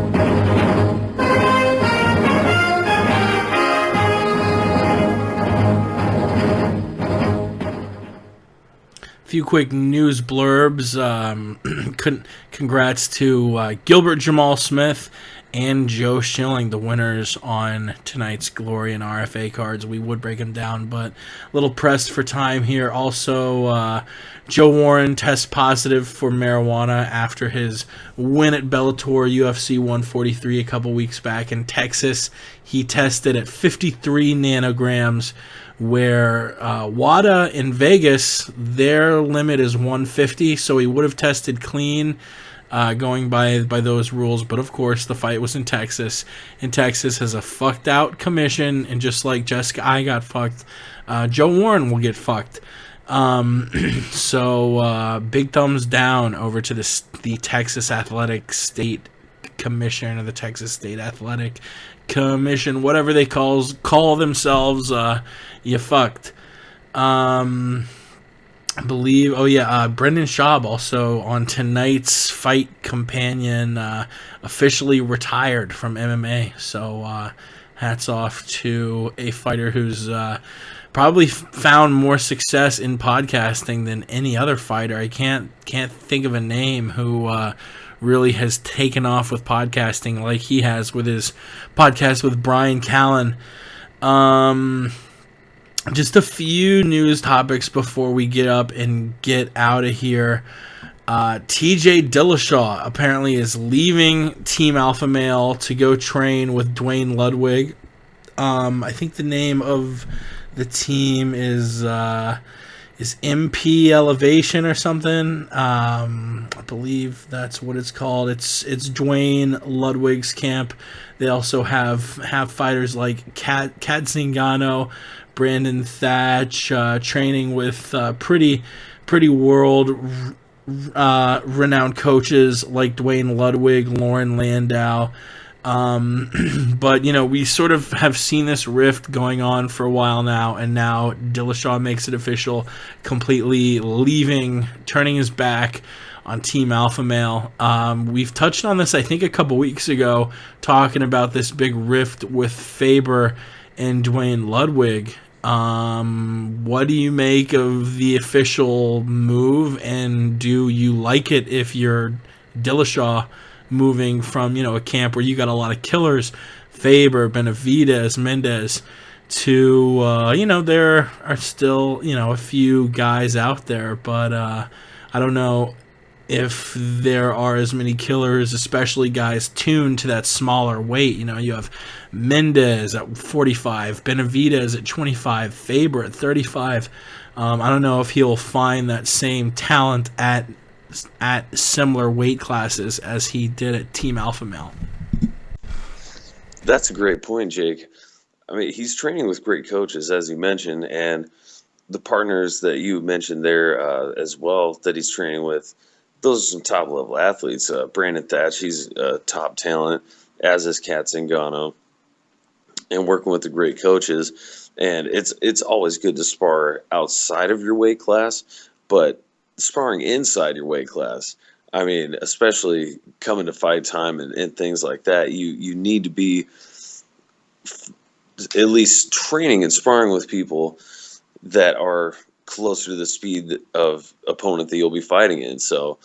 Few quick news blurbs. Congrats to Gilbert Jamal Smith and Joe Schilling, the winners on tonight's Glory and RFA cards. We would break them down, but a little pressed for time here. Also, Joe Warren tests positive for marijuana after his win at Bellator UFC 143 a couple weeks back in Texas. He tested at 53 nanograms, where WADA in Vegas, their limit is 150, so he would have tested clean going by those rules. But of course, the fight was in Texas, and Texas has a fucked out commission, and just like Jessica I got fucked, Joe Warren will get fucked. So big thumbs down over to the Texas Athletic State Commission, or the Texas State Athletic Commission, whatever they call themselves. You fucked. I believe. Brendan Schaub also on tonight's Fight Companion officially retired from MMA. So hats off to a fighter who's probably found more success in podcasting than any other fighter. I can't think of a name who really has taken off with podcasting like he has with his podcast with Brian Callen. Just a few news topics before we get up and get out of here. TJ Dillashaw apparently is leaving Team Alpha Male to go train with Dwayne Ludwig. I think the name of the team is is MP Elevation or something. I believe that's what it's called. It's Dwayne Ludwig's camp. They also have fighters like Kat Zingano, Brandon Thatch, training with pretty world renowned coaches like Dwayne Ludwig, Lauren Landau. But, we sort of have seen this rift going on for a while now, and now Dillashaw makes it official, completely turning his back on Team Alpha Male. We've touched on this, I think, a couple weeks ago, talking about this big rift with Faber and Dwayne Ludwig. What do you make of the official move, and do you like it if you're Dillashaw moving from, a camp where you got a lot of killers, Faber, Benavidez, Mendez, to, there are still, a few guys out there, but I don't know if there are as many killers, especially guys tuned to that smaller weight. You have Mendez at 45, Benavidez at 25, Faber at 35. I don't know if he'll find that same talent at similar weight classes as he did at Team Alpha Male. That's a great point, Jake. I mean, he's training with great coaches, as you mentioned, and the partners that you mentioned there as well that he's training with, those are some top-level athletes. Brandon Thatch, he's a top talent, as is Kat Zingano, and working with the great coaches. And it's always good to spar outside of your weight class, but sparring inside your weight class, I mean, especially coming to fight time and things like that, you need to be at least training and sparring with people that are closer to the speed of opponent that you'll be fighting in. So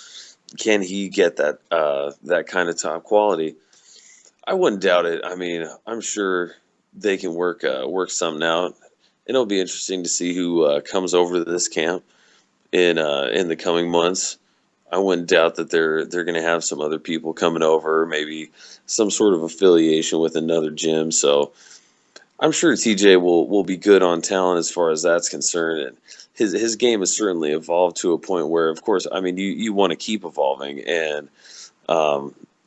can he get that that kind of top quality? I wouldn't doubt it. I mean, I'm sure they can work something out, and it'll be interesting to see who comes over to this camp in the coming months. I wouldn't doubt that they're going to have some other people coming over, maybe some sort of affiliation with another gym. So I'm sure TJ will be good on talent as far as that's concerned. And his game has certainly evolved to a point where, of course, I mean, you want to keep evolving, and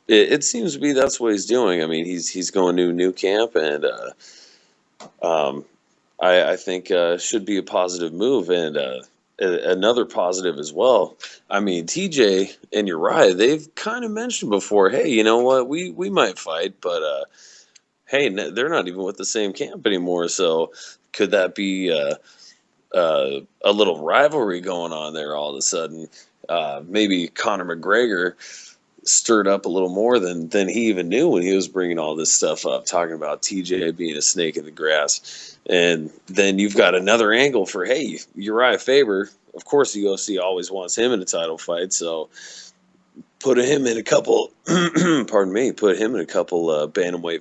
it seems to be that's what he's doing. I mean, he's going to a new camp, and I think should be a positive move. And another positive as well. I mean, TJ and Uriah, they've kind of mentioned before, hey, you know what, we might fight, but hey, they're not even with the same camp anymore. So could that be a little rivalry going on there all of a sudden? Maybe Conor McGregor stirred up a little more than he even knew when he was bringing all this stuff up, talking about TJ being a snake in the grass. And then you've got another angle for, hey, Uriah Faber, of course the UFC always wants him in a title fight, so put him in a couple bantamweight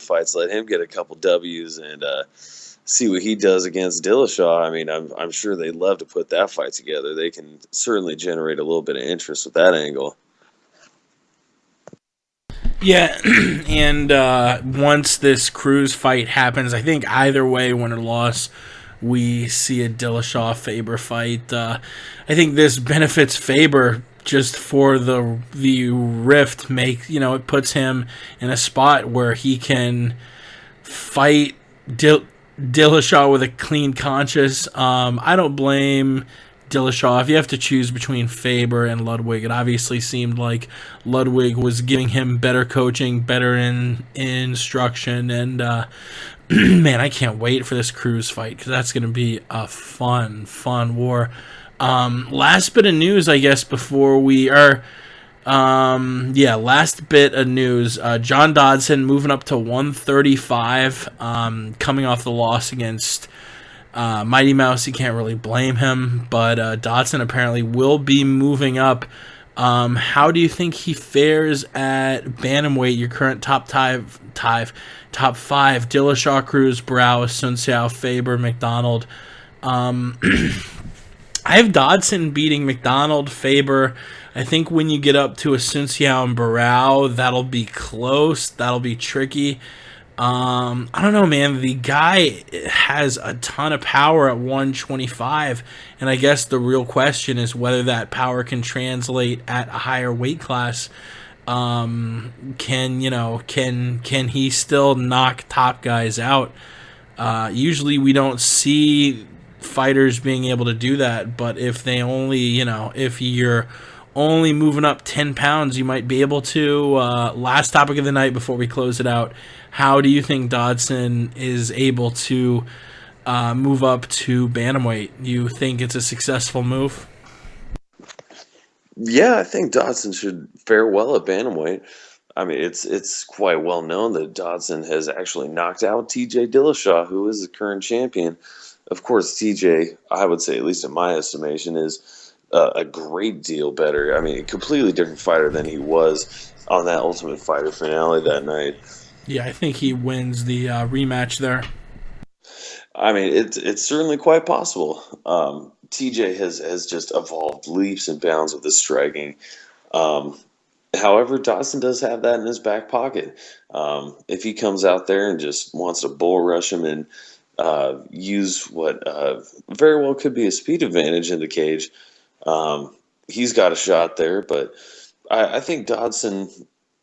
fights, let him get a couple W's, and see what he does against Dillashaw. I mean, I'm sure they'd love to put that fight together. They can certainly generate a little bit of interest with that angle. Yeah, and once this Cruz fight happens, I think either way, win or loss, we see a Dillashaw-Faber fight. I think this benefits Faber just for the rift. It puts him in a spot where he can fight Dillashaw with a clean conscience. I don't blame Dillashaw. If you have to choose between Faber and Ludwig, it obviously seemed like Ludwig was giving him better coaching, better instruction, and man, I can't wait for this Cruz fight because that's going to be a fun war. Last bit of news, I guess, before we are. Last bit of news. John Dodson moving up to 135, coming off the loss against Mighty Mouse. You can't really blame him, but Dodson apparently will be moving up. How do you think he fares at bantamweight? Your current top five: Dillashaw, Cruz, Brow, Sun Xiao, Faber, McDonald. I have Dodson beating McDonald, Faber. I think when you get up to a Sun Xiao and Barao, that'll be close. That'll be tricky. I don't know, man. The guy has a ton of power at 125, and I guess the real question is whether that power can translate at a higher weight class. Can he still knock top guys out? Usually we don't see fighters being able to do that, but if they only, if you're only moving up 10 pounds, you might be able to. Last topic of the night before we close it out. How do you think Dodson is able to move up to bantamweight? You think it's a successful move? Yeah, I think Dodson should fare well at bantamweight. I mean, it's quite well known that Dodson has actually knocked out TJ Dillashaw, who is the current champion. Of course, TJ, I would say, at least in my estimation, is a great deal better. I mean, a completely different fighter than he was on that Ultimate Fighter finale that night. Yeah, I think he wins the rematch there. I mean, it's certainly quite possible. TJ has just evolved leaps and bounds with his striking. However, Dodson does have that in his back pocket. If he comes out there and just wants to bull rush him and use what very well could be a speed advantage in the cage, he's got a shot there. But I think Dodson,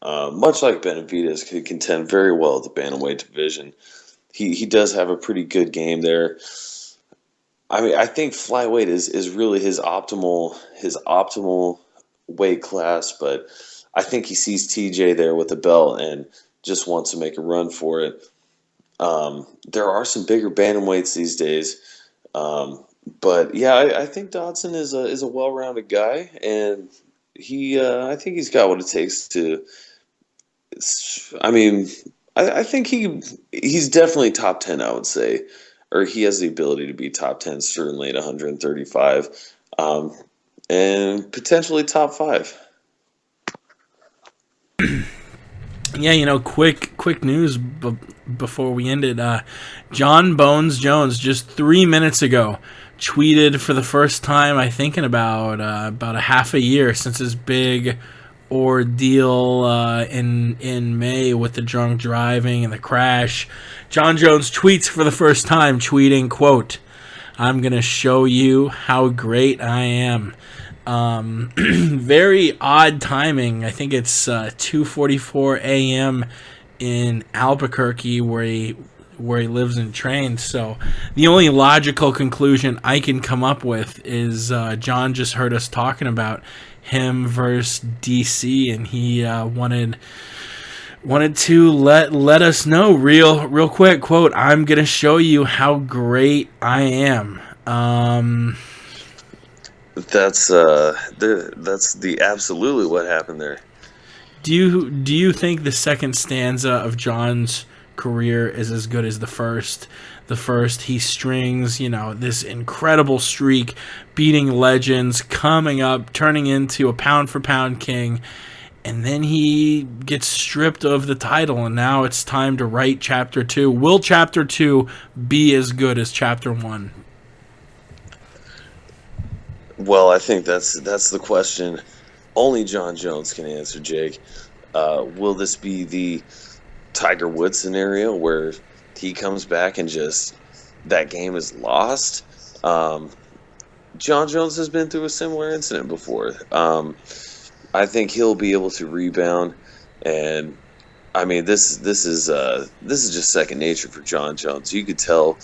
much like Benavidez, could contend very well at the bantamweight division. He does have a pretty good game there. I mean, I think flyweight is really his optimal weight class, but I think he sees TJ there with the belt and just wants to make a run for it. There are some bigger bantamweights these days, but yeah, I think Dodson is a well-rounded guy, and I think he's got what it takes to. I mean, I think he's definitely top 10, I would say, or he has the ability to be top 10 certainly at 135, and potentially top 5. Yeah, quick news before we end it. John Bones Jones just 3 minutes ago tweeted for the first time, I think, in about a half a year since his big ordeal in May with the drunk driving and the crash. John Jones tweets for the first time, tweeting, quote, "I'm going to show you how great I am." Very odd timing. I think it's 2:44 a.m. in Albuquerque where he lives and trains. So the only logical conclusion I can come up with is John just heard us talking about him versus DC, and he wanted to let us know real quick. Quote, "I'm gonna show you how great I am." That's the absolutely what happened there. Do you think the second stanza of John's career is as good as the first? The first, he strings, this incredible streak, beating legends, coming up, turning into a pound-for-pound king, and then he gets stripped of the title, and now it's time to write Chapter 2. Will Chapter 2 be as good as Chapter 1? Well, I think that's the question only John Jones can answer, Jake. Will this be the Tiger Woods scenario where he comes back and just that game is lost? John Jones has been through a similar incident before. I think he'll be able to rebound, and I mean this is just second nature for John Jones. You could tell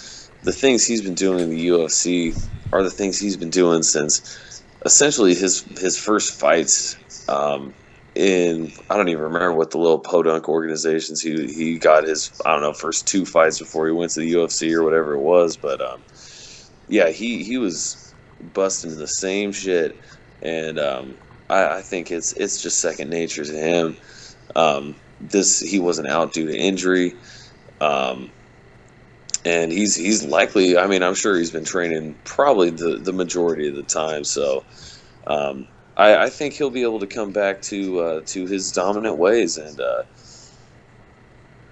the things he's been doing in the UFC are the things he's been doing since essentially his first fights in, I don't even remember what the little podunk organizations he got his, I don't know, first 2 fights before he went to the UFC or whatever it was. But yeah, he was busting the same shit, and I think it's just second nature to him. He wasn't out due to injury. And he's likely, I mean, I'm sure he's been training probably the majority of the time. So I think he'll be able to come back to his dominant ways. And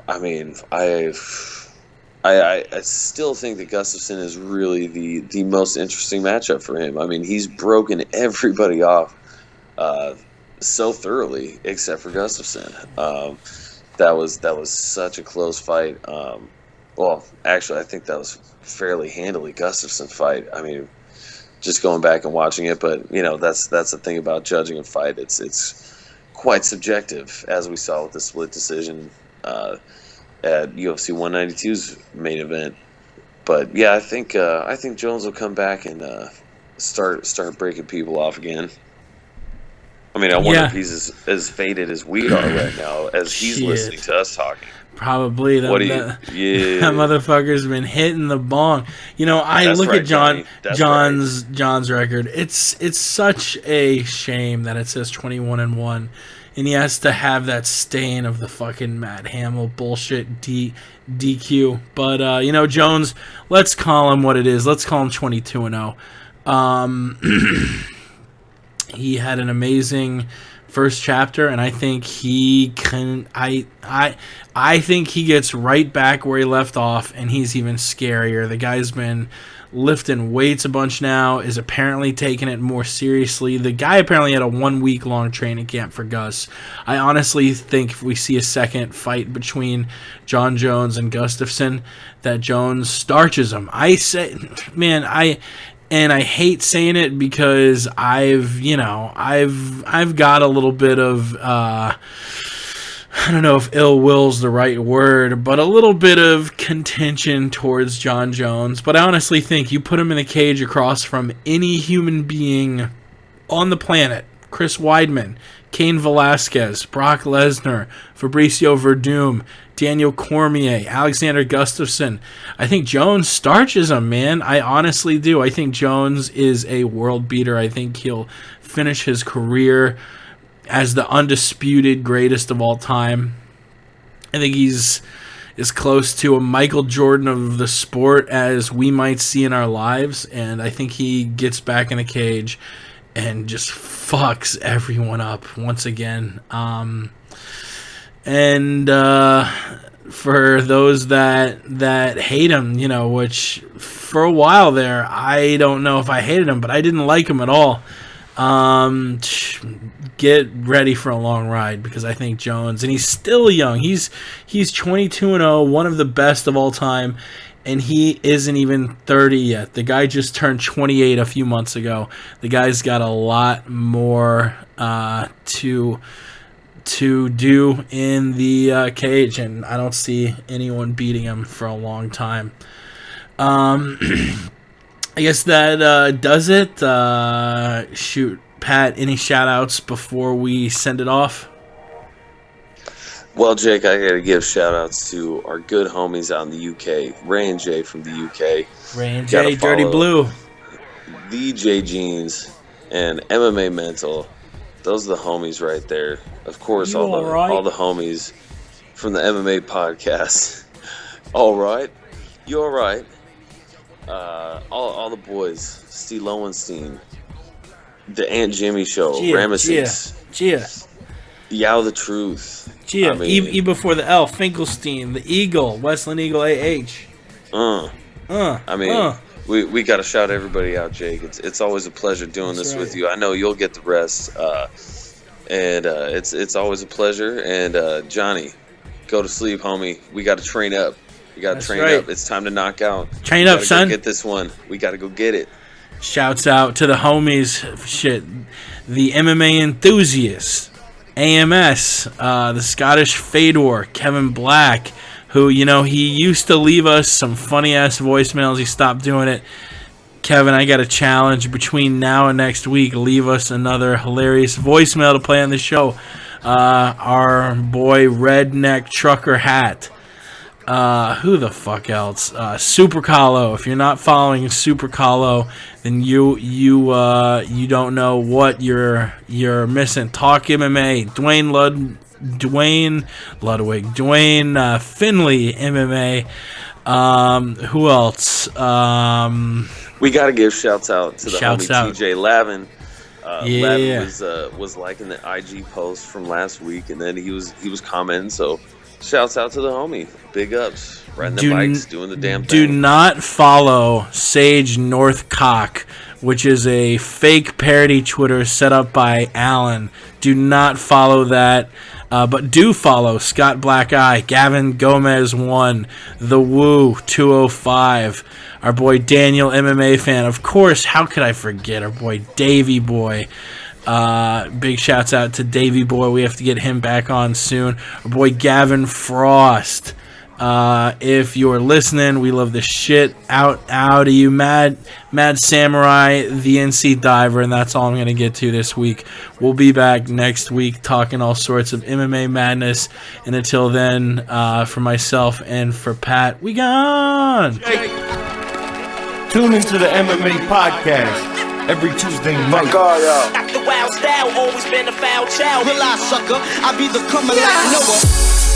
I mean, I still think that Gustafsson is really the most interesting matchup for him. I mean, he's broken everybody off so thoroughly except for Gustafsson. that was such a close fight. Well, actually, I think that was fairly handily Gustafsson fight. I mean, just going back and watching it, but that's the thing about judging a fight. It's quite subjective, as we saw with the split decision at UFC 192's main event. But yeah, I think Jones will come back and start breaking people off again. I mean, I wonder if he's as faded as we are right now, as he's listening to us talking. Probably. That motherfucker's been hitting the bong. I look at John's record. It's such a shame that it says 21-1, and he has to have that stain of the fucking Matt Hamill bullshit DQ. But Jones, let's call him what it is. Let's call him 22-0. He had an amazing first chapter, and I think he can. I think he gets right back where he left off, and he's even scarier. The guy's been lifting weights a bunch now, is apparently taking it more seriously. The guy apparently had a 1 week long training camp for Gus. I honestly think if we see a second fight between John Jones and Gustafsson, that Jones starches him. I say, man, I hate saying it because I've got a little bit of I don't know if ill will's the right word, but a little bit of contention towards John Jones. But I honestly think you put him in a cage across from any human being on the planet, Chris Weidman, Cain Velasquez, Brock Lesnar, Fabricio Verdum, Daniel Cormier, Alexander Gustafsson. I think Jones starches him, man. I honestly do. I think Jones is a world beater. I think he'll finish his career as the undisputed greatest of all time. I think he's as close to a Michael Jordan of the sport as we might see in our lives, and I think he gets back in the cage and just fucks everyone up once again. And for those that hate him, which for a while there, I don't know if I hated him, but I didn't like him at all. Get ready for a long ride, because I think Jones, and he's still young. He's 22-0, one of the best of all time, and he isn't even 30 yet. The guy just turned 28 a few months ago. The guy's got a lot more to do in the cage, and I don't see anyone beating him for a long time. I guess that does it. Shoot, Pat, any shout-outs before we send it off? Well, Jake, I got to give shout-outs to our good homies out in the UK, Ray and Jay from the UK. Ray and Jay, Dirty Blue. The J Jeans and MMA Mental. Those are the homies right there. Of course, all the homies from the MMA podcast. All right. You all right? All the boys. Steve Lowenstein. The Aunt Jimmy Show. Ramesses. Yow the Truth. E before the L. Finkelstein. The Eagle. Westland Eagle AH. We got to shout everybody out, Jake. It's always a pleasure doing this with you. I know you'll get the rest. And it's always a pleasure. And Johnny, go to sleep, homie. We got to train up. Up. It's time to knock out. Train up, son. Get this one. We got to go get it. Shouts out to the homies. Shit. The MMA enthusiasts. AMS. The Scottish Fedor. Kevin Black. Who, he used to leave us some funny-ass voicemails. He stopped doing it. Kevin, I got a challenge between now and next week. Leave us another hilarious voicemail to play on the show. Our boy Redneck Trucker Hat. Who the fuck else? Super Calo. If you're not following Super Calo, then you don't know what you're missing. Talk MMA. Dwayne Ludwig. Dwayne Finley MMA. Who else? We got to give shouts out to the homie TJ Lavin. Lavin was liking the IG post from last week, and then he was commenting. So shouts out to the homie. Big ups. Riding the bikes, doing the damn thing. Do not follow Sage Northcock which is a fake parody Twitter set up by Alan. Do not follow that, but do follow Scott Black Eye, Gavin Gomez 1, The Woo 205, our boy Daniel MMA Fan. Of course, how could I forget our boy Davey Boy? Big shouts out to Davey Boy. We have to get him back on soon. Our boy Gavin Frost. If you're listening, we love the shit out of you. Mad Samurai, the NC Diver, and that's all I'm going to get to this week. We'll be back next week talking all sorts of MMA madness. And until then, for myself and for Pat, we gone. Tune into the MMA Podcast every Tuesday night. Got the wild style, always been a foul child. Realize, sucker, I be the coming like Noah.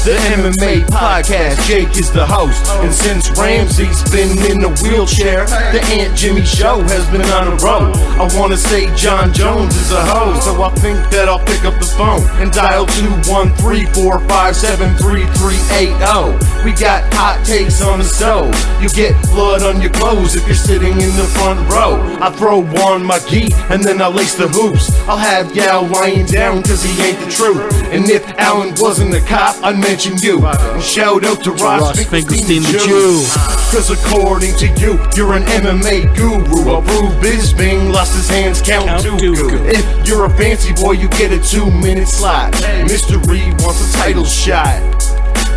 The MMA Podcast, Jake is the host. And since Ramsey's been in the wheelchair, the Aunt Jimmy Show has been on the road. I wanna say John Jones is a host, so I think that I'll pick up the phone and dial 213-457-3380. We got hot takes on the stove. You get blood on your clothes if you're sitting in the front row. I throw on my gi and then I lace the hoops. I'll have Yao lying down cause he ain't the truth. And if Alan wasn't a cop, I'd mention you. And shout out to Ross Finkelstein the Jew. Cause according to you, you're an MMA guru. A Brew Bisbing lost his hands count too good. If you're a fancy boy, you get a 2-minute slot. Mystery wants a title shot.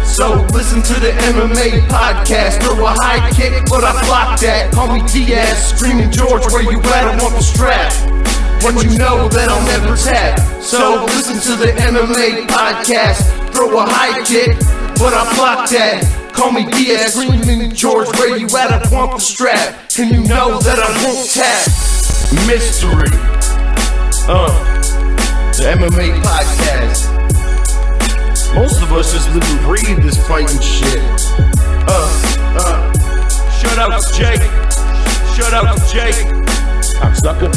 So listen to the MMA Podcast. Throw a high kick, but I block that. Call me Diaz, screaming George, where you at? I want the strap. But you know that I'll never tap. So listen to the MMA Podcast. Throw a high kick, but I block that. Call me Diaz, screaming George, where you at? I want the strap. And you know that I won't tap. Mystery. The MMA Podcast. Most of us just live and breathe this fighting shit. Shout out to Jake. Shout out to Jake. Cocksucker.